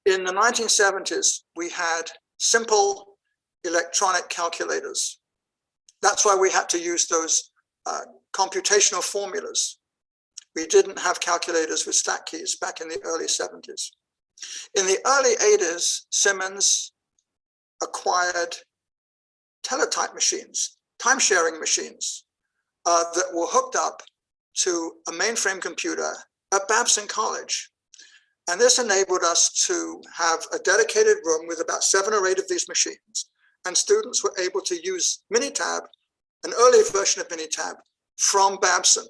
In the 1970s, we had simple electronic calculators. That's why we had to use those computational formulas. We didn't have calculators with stack keys back in the early 70s. In the early 80s, Simmons acquired teletype machines, time-sharing machines that were hooked up to a mainframe computer at Babson College. And this enabled us to have a dedicated room with about 7 or 8 of these machines. And students were able to use Minitab, an early version of Minitab, from Babson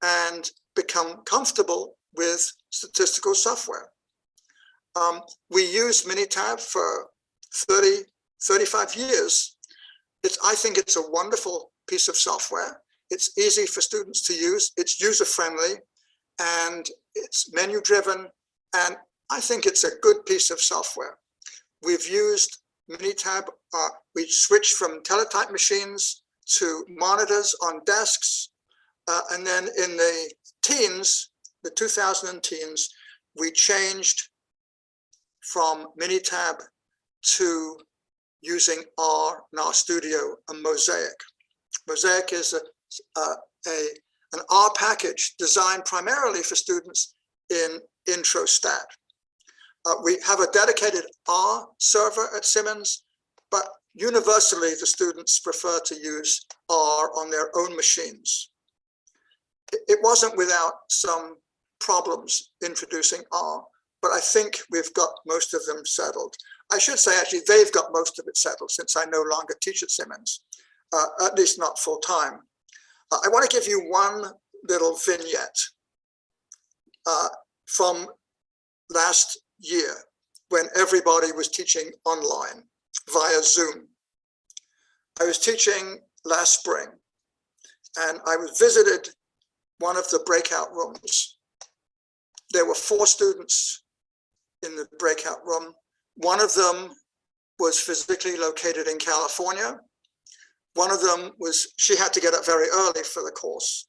and become comfortable with statistical software. We used Minitab for 30, 35 years. I think it's a wonderful piece of software. It's easy for students to use. It's user-friendly and it's menu-driven. And I think it's a good piece of software. We've used Minitab. We switched from teletype machines to monitors on desks. And then in the teens, the 2000 teens, we changed from Minitab to using R in RStudio and Mosaic. Mosaic is an R package designed primarily for students in intro stat. We have a dedicated R server at Simmons, but universally the students prefer to use R on their own machines. It wasn't without some problems introducing R, but I think we've got most of them settled. I should say, actually, they've got most of it settled since I no longer teach at Simmons, at least not full time. I want to give you one little vignette from last year when everybody was teaching online via Zoom. I was teaching last spring and I was visited one of the breakout rooms. There were 4 students in the breakout room. One of them was physically located in California. One of them was, she had to get up very early for the course.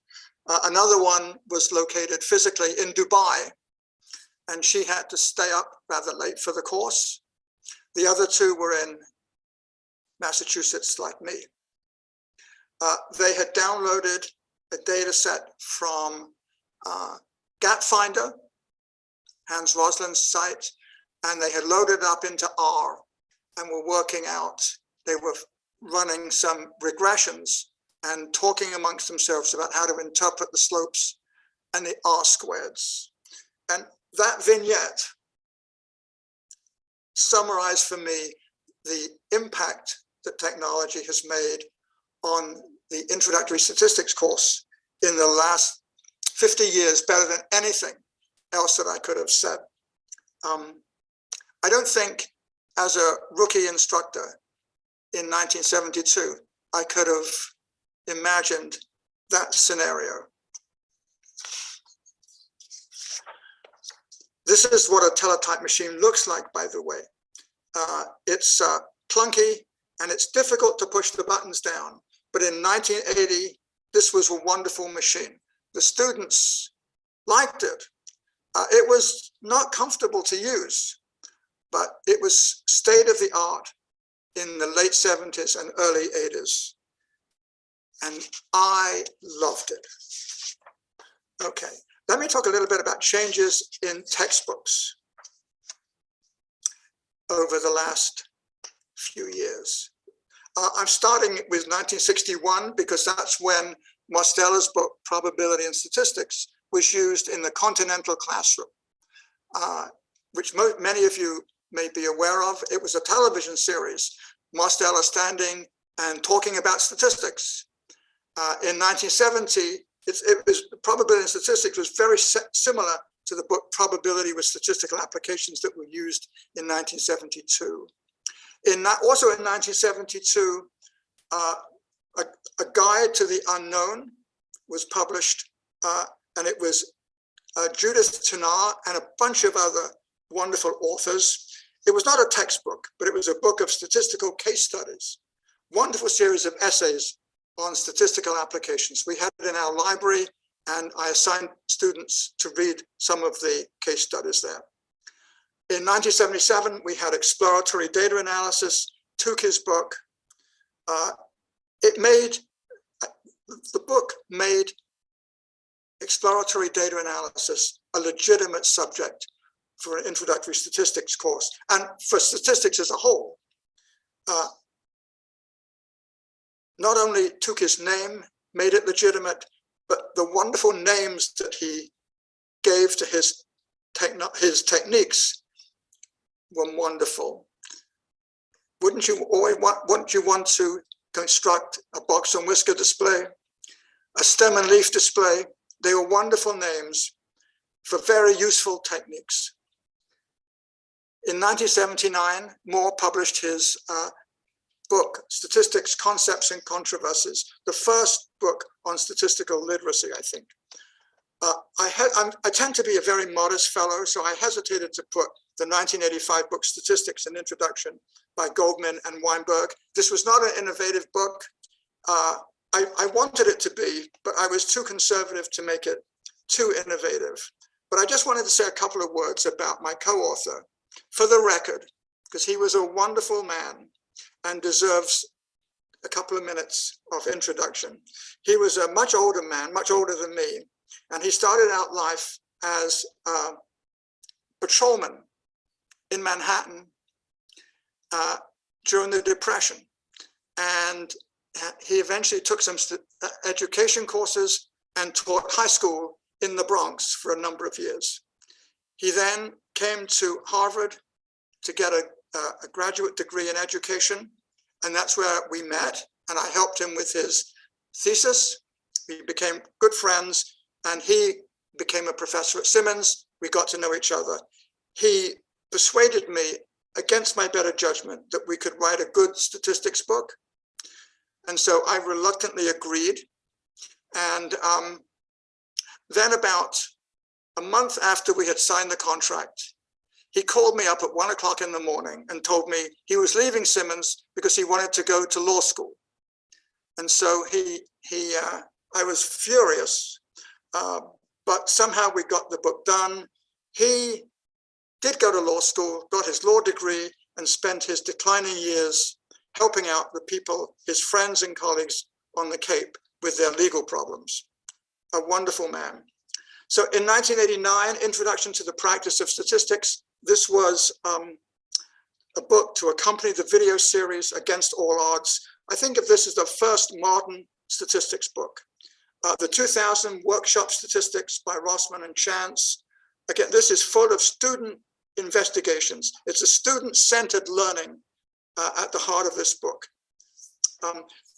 Another one was located physically in Dubai, and she had to stay up rather late for the course. The other 2 were in Massachusetts, like me. They had downloaded a data set from GapFinder, Hans Roslin's site, and they had loaded up into R and were working out. They were running some regressions and talking amongst themselves about how to interpret the slopes and the R squareds. And that vignette summarized for me the impact that technology has made on the introductory statistics course in the last 50 years, better than anything else that I could have said. I don't think as a rookie instructor in 1972, I could have imagined that scenario. This is what a teletype machine looks like, by the way. It's clunky and it's difficult to push the buttons down. But in 1980, this was a wonderful machine. The students liked it. It was not comfortable to use, but it was state of the art in the late 70s and early 80s. And I loved it. Okay, let me talk a little bit about changes in textbooks over the last few years. I'm starting with 1961 because that's when Mostella's book, Probability and Statistics, was used in the Continental classroom, which many of you may be aware of. It was a television series, Mostella standing and talking about statistics. In 1970, Probability and Statistics was very similar to the book Probability with Statistical Applications that were used in 1972. Also in 1972, a guide to the unknown was published, and it was Judith Tunar and a bunch of other wonderful authors. It was not a textbook, but it was a book of statistical case studies, wonderful series of essays on statistical applications. We had it in our library, and I assigned students to read some of the case studies there. In 1977, we had exploratory data analysis, Tukey's book. The book made exploratory data analysis a legitimate subject for an introductory statistics course, and for statistics as a whole. Not only Tukey's name made it legitimate, but the wonderful names that he gave to his techniques were wonderful. Wouldn't you want to construct a box and whisker display, a stem and leaf display? They were wonderful names for very useful techniques. In 1979, Moore published his book, Statistics, Concepts and Controversies, the first book on statistical literacy, I think. I tend to be a very modest fellow, so I hesitated to put the 1985 book, Statistics, an Introduction by Goldman and Weinberg. This was not an innovative book. I wanted it to be, but I was too conservative to make it too innovative. But I just wanted to say a couple of words about my co-author, for the record, because he was a wonderful man and deserves a couple of minutes of introduction. He was a much older man, much older than me, and he started out life as a patrolman in Manhattan during the Depression. And he eventually took some education courses and taught high school in the Bronx for a number of years. He then came to Harvard to get a graduate degree in education, and that's where we met, and I helped him with his thesis. We became good friends, and he became a professor at Simmons. We got to know each other. He persuaded me, against my better judgment, that we could write a good statistics book. And so I reluctantly agreed. And then about a month after we had signed the contract, he called me up at 1 o'clock in the morning and told me he was leaving Simmons because he wanted to go to law school. And so I was furious, but somehow we got the book done. He did go to law school, got his law degree, and spent his declining years helping out the people, his friends and colleagues on the Cape with their legal problems. A wonderful man. So in 1989, Introduction to the Practice of Statistics, this was a book to accompany the video series Against All Odds. I think of this as the first modern statistics book. The 2000 Workshop Statistics by Rossman and Chance. Again, this is full of student investigations. It's a student-centered learning at the heart of this book.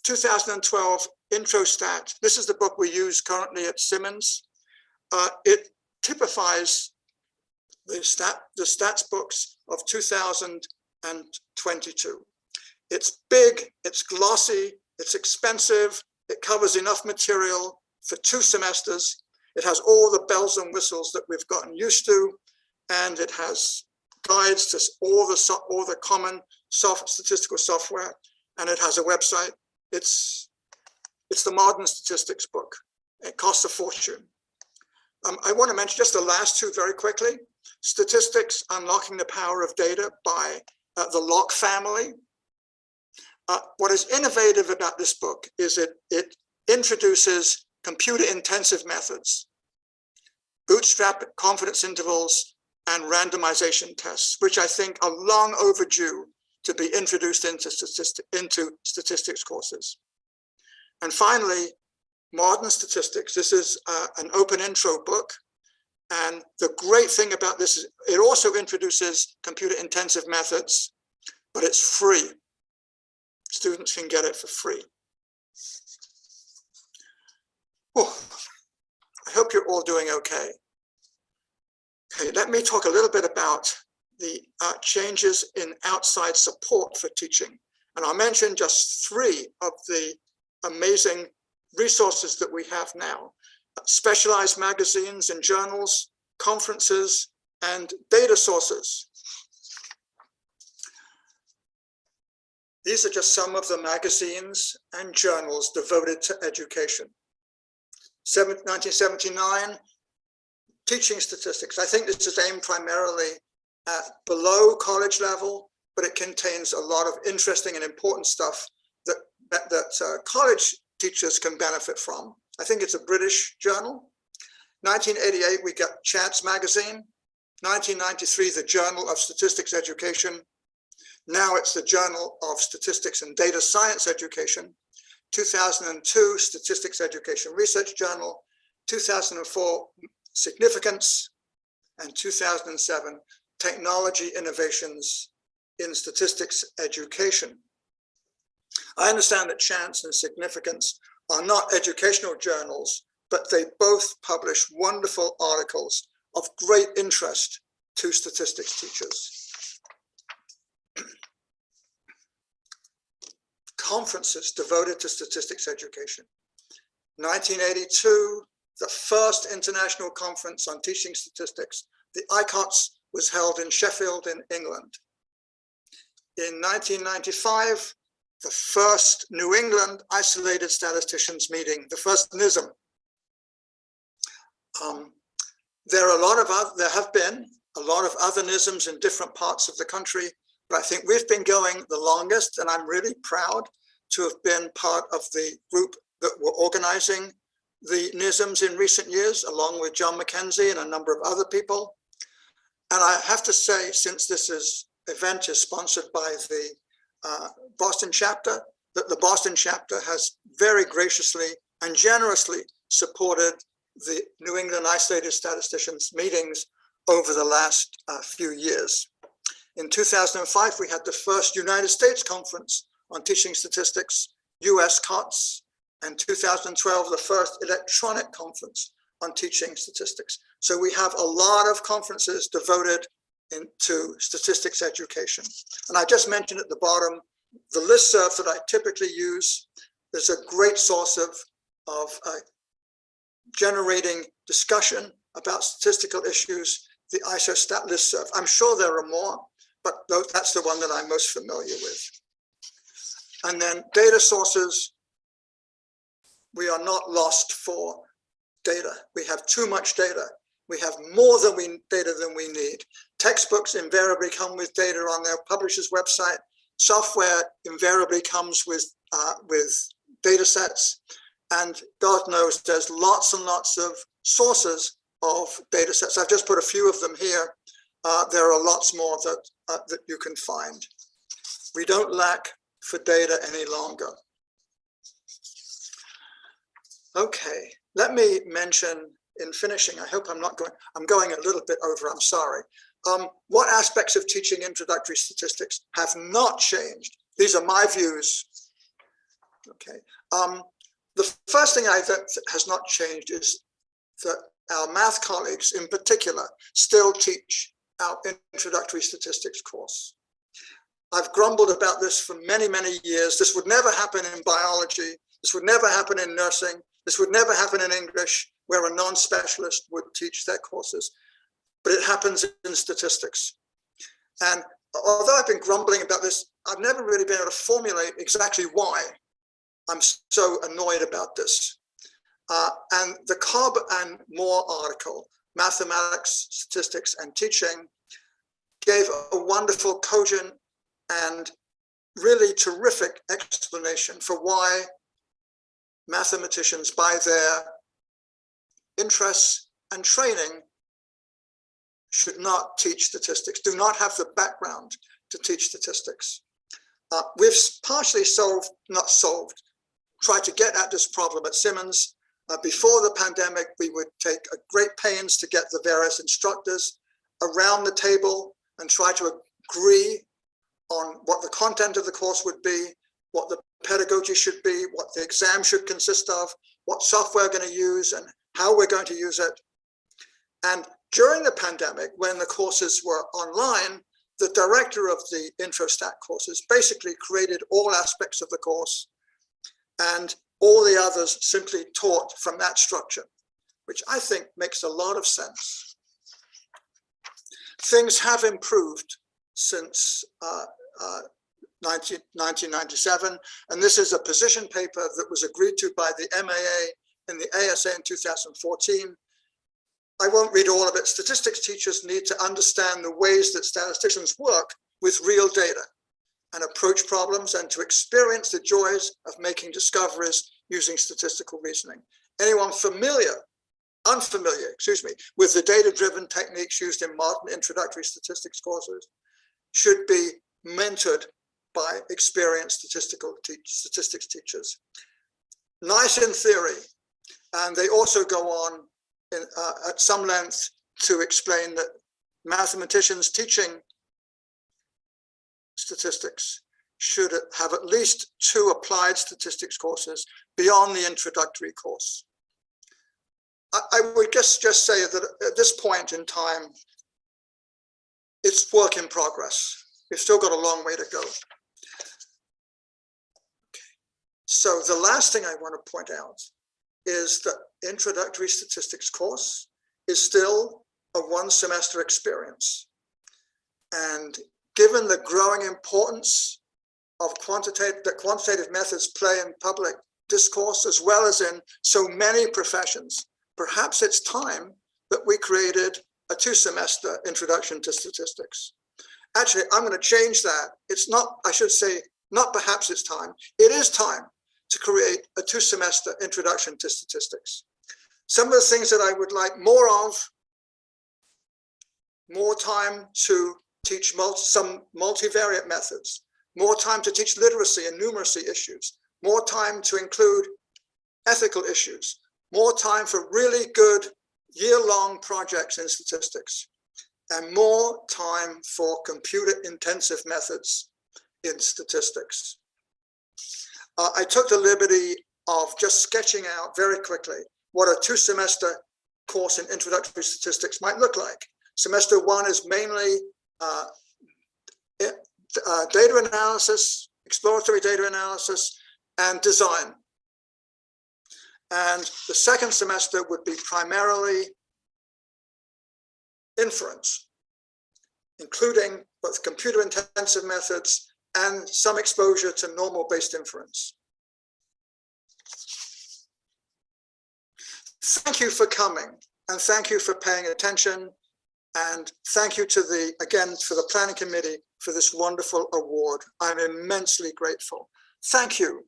2012 Introstat. This is the book we use currently at Simmons. It typifies the stats books of 2022. It's big, it's glossy, it's expensive, it covers enough material for 2 semesters. It has all the bells and whistles that we've gotten used to, and it has guides to all the common statistical software, and it has a website. It's the modern statistics book. It costs a fortune. I want to mention just the last 2 very quickly. Statistics, Unlocking the Power of Data by the Locke family. What is innovative about this book is it introduces computer-intensive methods, bootstrap confidence intervals, and randomization tests, which I think are long overdue to be introduced into statistics courses. And finally, Modern Statistics. This is an open intro book. And the great thing about this is it also introduces computer-intensive methods, but it's free. Students can get it for free. Oh, I hope you're all doing okay. Okay, let me talk a little bit about the changes in outside support for teaching. And I'll mention just 3 of the amazing resources that we have now. Specialized magazines and journals, conferences, and data sources. These are just some of the magazines and journals devoted to education. 1979, teaching statistics. I think this is aimed primarily at below college level, but it contains a lot of interesting and important stuff that college teachers can benefit from. I think it's a British journal. 1988, we got Chance magazine. 1993, the Journal of Statistics Education. Now it's the Journal of Statistics and Data Science Education. 2002, Statistics Education Research Journal. 2004, Significance. And 2007, Technology Innovations in Statistics Education. I understand that Chance and Significance are not educational journals, but they both publish wonderful articles of great interest to statistics teachers. Conferences devoted to statistics education. 1982, the first international conference on teaching statistics, the ICOTS, was held in Sheffield in England. In 1995, the first New England Isolated Statisticians meeting, the first NISM. There have been a lot of other NISMs in different parts of the country, but I think we've been going the longest, and I'm really proud to have been part of the group that were organizing the NISMs in recent years, along with John McKenzie and a number of other people. And I have to say, since this event is sponsored by the Boston chapter, that the Boston chapter has very graciously and generously supported the New England Isolated Statisticians meetings over the last few years. In 2005, we had the first United States conference on teaching statistics, US COTS, and 2012, the first electronic conference on teaching statistics. So we have a lot of conferences devoted to statistics education. And I just mentioned at the bottom, the listserv that I typically use is a great source of generating discussion about statistical issues, the ISOStat listserv. I'm sure there are more, but that's the one that I'm most familiar with. And then data sources, we are not lost for data. We have too much data. We have more data than we need. Textbooks invariably come with data on their publisher's website. Software invariably comes with data sets. And God knows there's lots and lots of sources of data sets. I've just put a few of them here. There are lots more that you can find. We don't lack for data any longer. Okay, let me mention in finishing, I hope I'm going a little bit over, I'm sorry. What aspects of teaching introductory statistics have not changed? These are my views. Okay. The first thing that has not changed is that our math colleagues in particular still teach our introductory statistics course. I've grumbled about this for many, many years. This would never happen in biology. This would never happen in nursing. This would never happen in English, where a non-specialist would teach their courses. But it happens in statistics. And although I've been grumbling about this, I've never really been able to formulate exactly why I'm so annoyed about this. And the Cobb and Moore article, Mathematics, Statistics, and Teaching, gave a wonderful, cogent, and really terrific explanation for why mathematicians, by their interests and training, should not teach statistics, do not have the background to teach statistics. We've partially tried to get at this problem at Simmons. Before the pandemic, we would take a great pains to get the various instructors around the table and try to agree on what the content of the course would be, what the pedagogy should be, what the exam should consist of, what software we're going to use, and how we're going to use it. And during the pandemic, when the courses were online, the director of the IntroStat courses basically created all aspects of the course, and all the others simply taught from that structure, which I think makes a lot of sense. Things have improved since 1997. And this is a position paper that was agreed to by the MAA and the ASA in 2014. I won't read all of it. Statistics teachers need to understand the ways that statisticians work with real data and approach problems, and to experience the joys of making discoveries using statistical reasoning. Anyone unfamiliar, with the data-driven techniques used in modern introductory statistics courses should be mentored by experienced statistics teachers. Nice in theory, and they also go on at some length to explain that mathematicians teaching statistics should have at least 2 applied statistics courses beyond the introductory course. I would just say that at this point in time, it's work in progress. We've still got a long way to go. So the last thing I want to point out is that introductory statistics course is still a 1-semester experience. And given the growing importance of quantitative methods play in public discourse, as well as in so many professions, perhaps it's time that we created a 2-semester introduction to statistics. Actually, I'm going to change that. It's not, I should say, not perhaps it's time. It is time to create a 2-semester introduction to statistics. Some of the things that I would like more of: more time to teach some multivariate methods, more time to teach literacy and numeracy issues, more time to include ethical issues, more time for really good year-long projects in statistics, and more time for computer-intensive methods in statistics. I took the liberty of just sketching out very quickly what a 2-semester course in introductory statistics might look like. Semester 1 is mainly data analysis, exploratory data analysis, and design. And the second semester would be primarily inference, including both computer-intensive methods and some exposure to normal-based inference. Thank you for coming, and thank you for paying attention, and thank you to for the planning committee for this wonderful award. I'm immensely grateful. Thank you.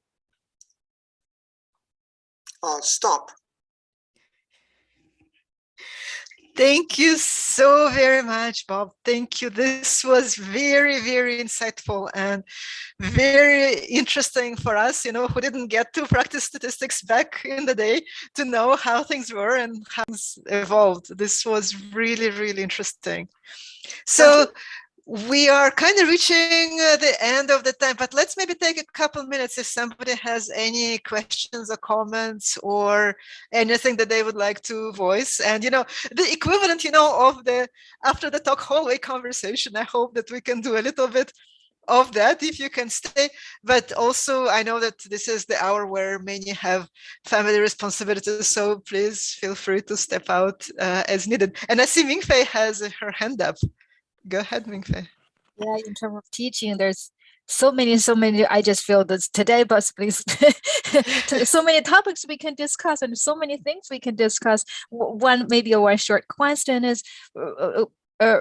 I'll stop. Thank you so very much, Bob. Thank you. This was very, very insightful and very interesting for us, who didn't get to practice statistics back in the day, to know how things were and how things evolved. This was really, really interesting. So we are kind of reaching the end of the time, but let's maybe take a couple minutes if somebody has any questions or comments or anything that they would like to voice. And, the equivalent, of the after the talk hallway conversation, I hope that we can do a little bit of that if you can stay. But also, I know that this is the hour where many have family responsibilities, so please feel free to step out as needed. And I see Mingfei has her hand up. Go ahead, Mingfei. Yeah, in terms of teaching, there's so many, I just feel that today, but please, so many topics we can discuss and so many things we can discuss. Maybe one short question is,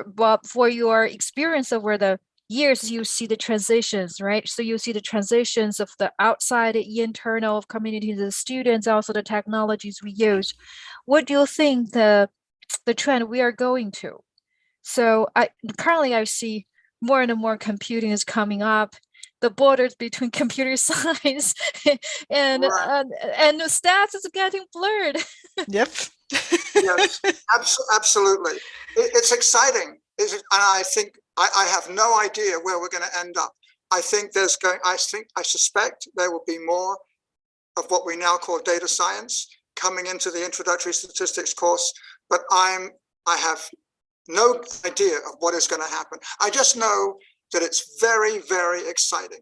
Bob, for your experience over the years, you see the transitions, right? So you see the transitions of the outside, internal of communities, the students, also the technologies we use. What do you think the trend we are going to? So currently I see more and more computing is coming up. The borders between computer science and the stats is getting blurred. Yep. Yes, absolutely. It's exciting. And I think I have no idea where we're going to end up. I suspect there will be more of what we now call data science coming into the introductory statistics course, but I have no idea of what is going to happen. I just know that it's very, very exciting.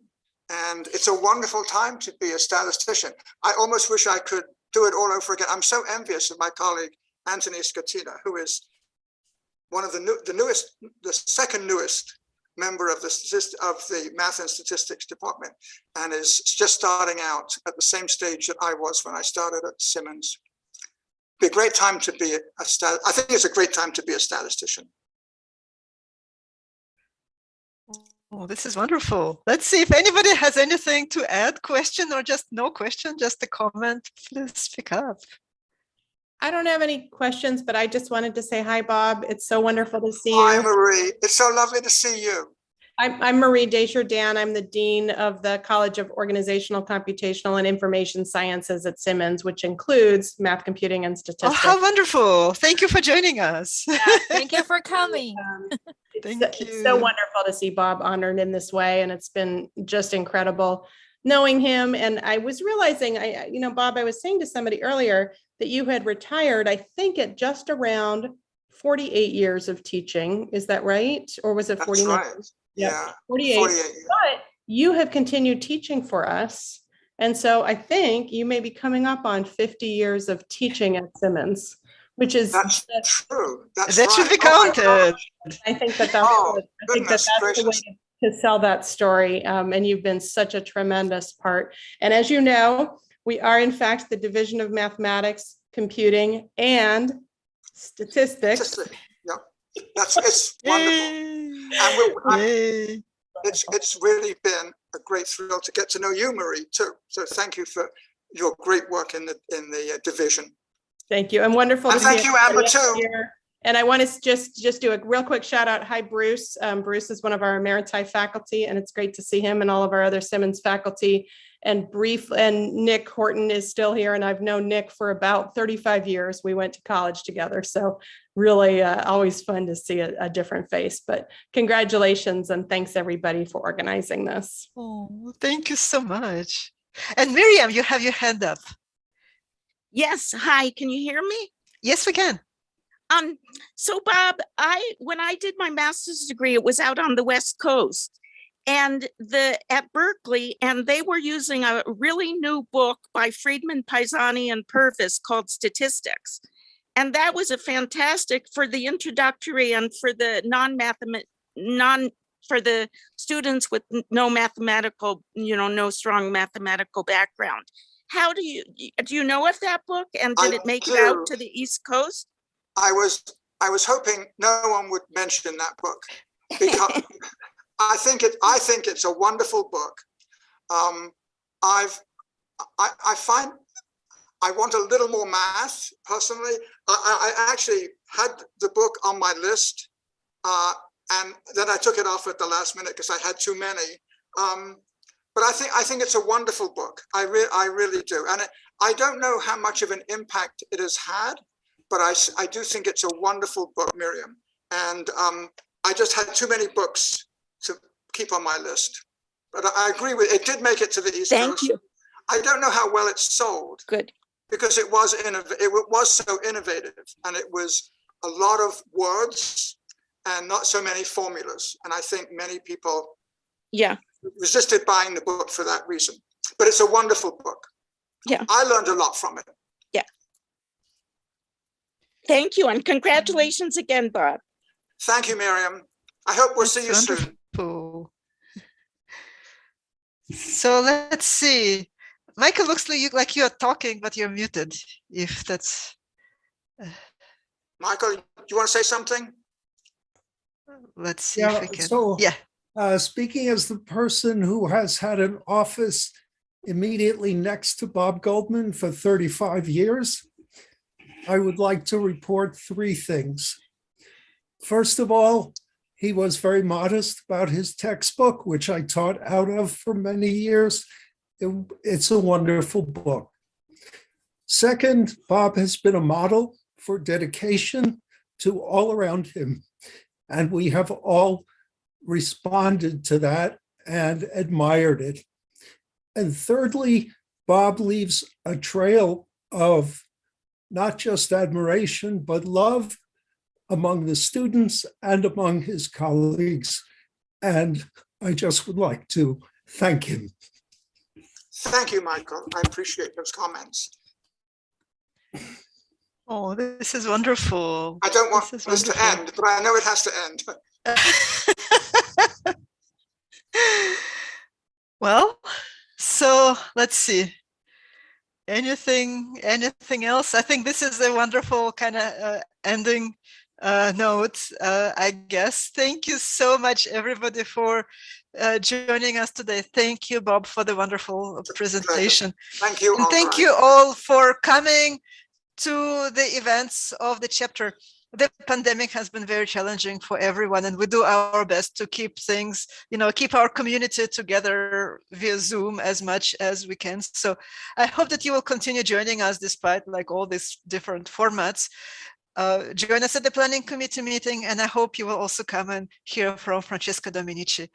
And it's a wonderful time to be a statistician. I almost wish I could do it all over again. I'm so envious of my colleague, Anthony Scatina, who is one of the second newest member of the Math and Statistics department, and is just starting out at the same stage that I was when I started at Simmons. Be a great time to be I think it's a great time to be a statistician. Oh, this is wonderful. Let's see if anybody has anything to add, question or just no question, just a comment. Please speak up. I don't have any questions, but I just wanted to say hi, Bob. It's so wonderful to see you. Hi, Marie. It's so lovely to see you. I'm Marie Desjardins. I'm the Dean of the College of Organizational, Computational, and Information Sciences at Simmons, which includes math, computing, and statistics. Oh, how wonderful. Thank you for joining us. Yeah, thank you for coming. It's so wonderful to see Bob honored in this way, and it's been just incredible knowing him. And I was realizing, Bob, I was saying to somebody earlier that you had retired, I think at just around 48 years of teaching. Is that right? Or was it 49? That's right. Yeah, 48. But you have continued teaching for us. And so I think you may be coming up on 50 years of teaching at Simmons, which is true. That should be counted. I think that's the way to sell that story. And you've been such a tremendous part. And as you know, we are in fact the Division of Mathematics, Computing, and Statistics. Yeah, it's wonderful. And it's really been a great thrill to get to know you, Marie, too. So thank you for your great work in the division. Thank you. And wonderful. And thank you, Amber, too. And I want to just do a real quick shout out. Hi, Bruce. Bruce is one of our emeriti faculty, and it's great to see him and all of our other Simmons faculty. And Nick Horton is still here, and I've known Nick for about 35 years. We went to college together, so really always fun to see a different face. But congratulations, and thanks everybody for organizing this. Oh, thank you so much. And Miriam, you have your hand up. Yes. Hi. Can you hear me? Yes, we can. So Bob, when I did my master's degree, it was out on the West Coast. And at Berkeley, and they were using a really new book by Friedman, Pisani, and Purvis called Statistics. And that was a fantastic for the introductory and for the for the students with no mathematical, no strong mathematical background. How do you know of that book? And did it make it out to the East Coast? I was hoping no one would mention that book because I think it's a wonderful book. I find I want a little more math personally. I actually had the book on my list, and then I took it off at the last minute because I had too many. But I think it's a wonderful book. I really do, and I don't know how much of an impact it has had, but I do think it's a wonderful book, Miriam. And I just had too many books to keep on my list. But I agree with it. Did make it to the East Coast. Thank you. I don't know how well it's sold. Good. Because it was so innovative, and it was a lot of words and not so many formulas. And I think many people resisted buying the book for that reason. But it's a wonderful book. Yeah. I learned a lot from it. Yeah. Thank you, and congratulations again, Bob. Thank you, Miriam. I hope we'll see you soon. So let's see. Michael, looks like you are talking, but you're muted. If that's Michael, do you want to say something? Let's see if we can. So, speaking as the person who has had an office immediately next to Bob Goldman for 35 years, I would like to report three things. First of all, he was very modest about his textbook, which I taught out of for many years. It's a wonderful book. Second, Bob has been a model for dedication to all around him, and we have all responded to that and admired it. And thirdly, Bob leaves a trail of not just admiration, but love among the students and among his colleagues. And I just would like to thank him. Thank you, Michael. I appreciate those comments. Oh, this is wonderful. I don't want this to end, but I know it has to end. Well, so let's see. Anything else? I think this is a wonderful kind of ending note, I guess. Thank you so much, everybody, for joining us today. Thank you, Bob, for the wonderful presentation. Thank you. And thank you all for coming to the events of the chapter. The pandemic has been very challenging for everyone, and we do our best to keep things, keep our community together via Zoom as much as we can. So I hope that you will continue joining us despite like all these different formats. Join us at the planning committee meeting, and I hope you will also come and hear from Francesca Dominici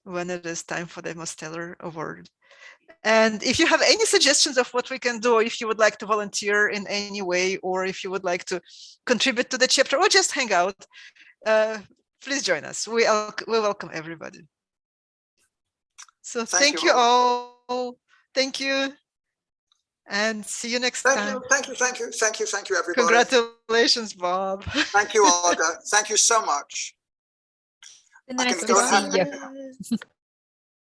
when it is time for the Mosteller Award. And if you have any suggestions of what we can do, or if you would like to volunteer in any way, or if you would like to contribute to the chapter or just hang out, please join us. We welcome everybody. So thank you all. Thank you. And see you next time. Thank you, everybody. Congratulations, Bob. Thank you, Olga. Thank you so much. Nice to see you.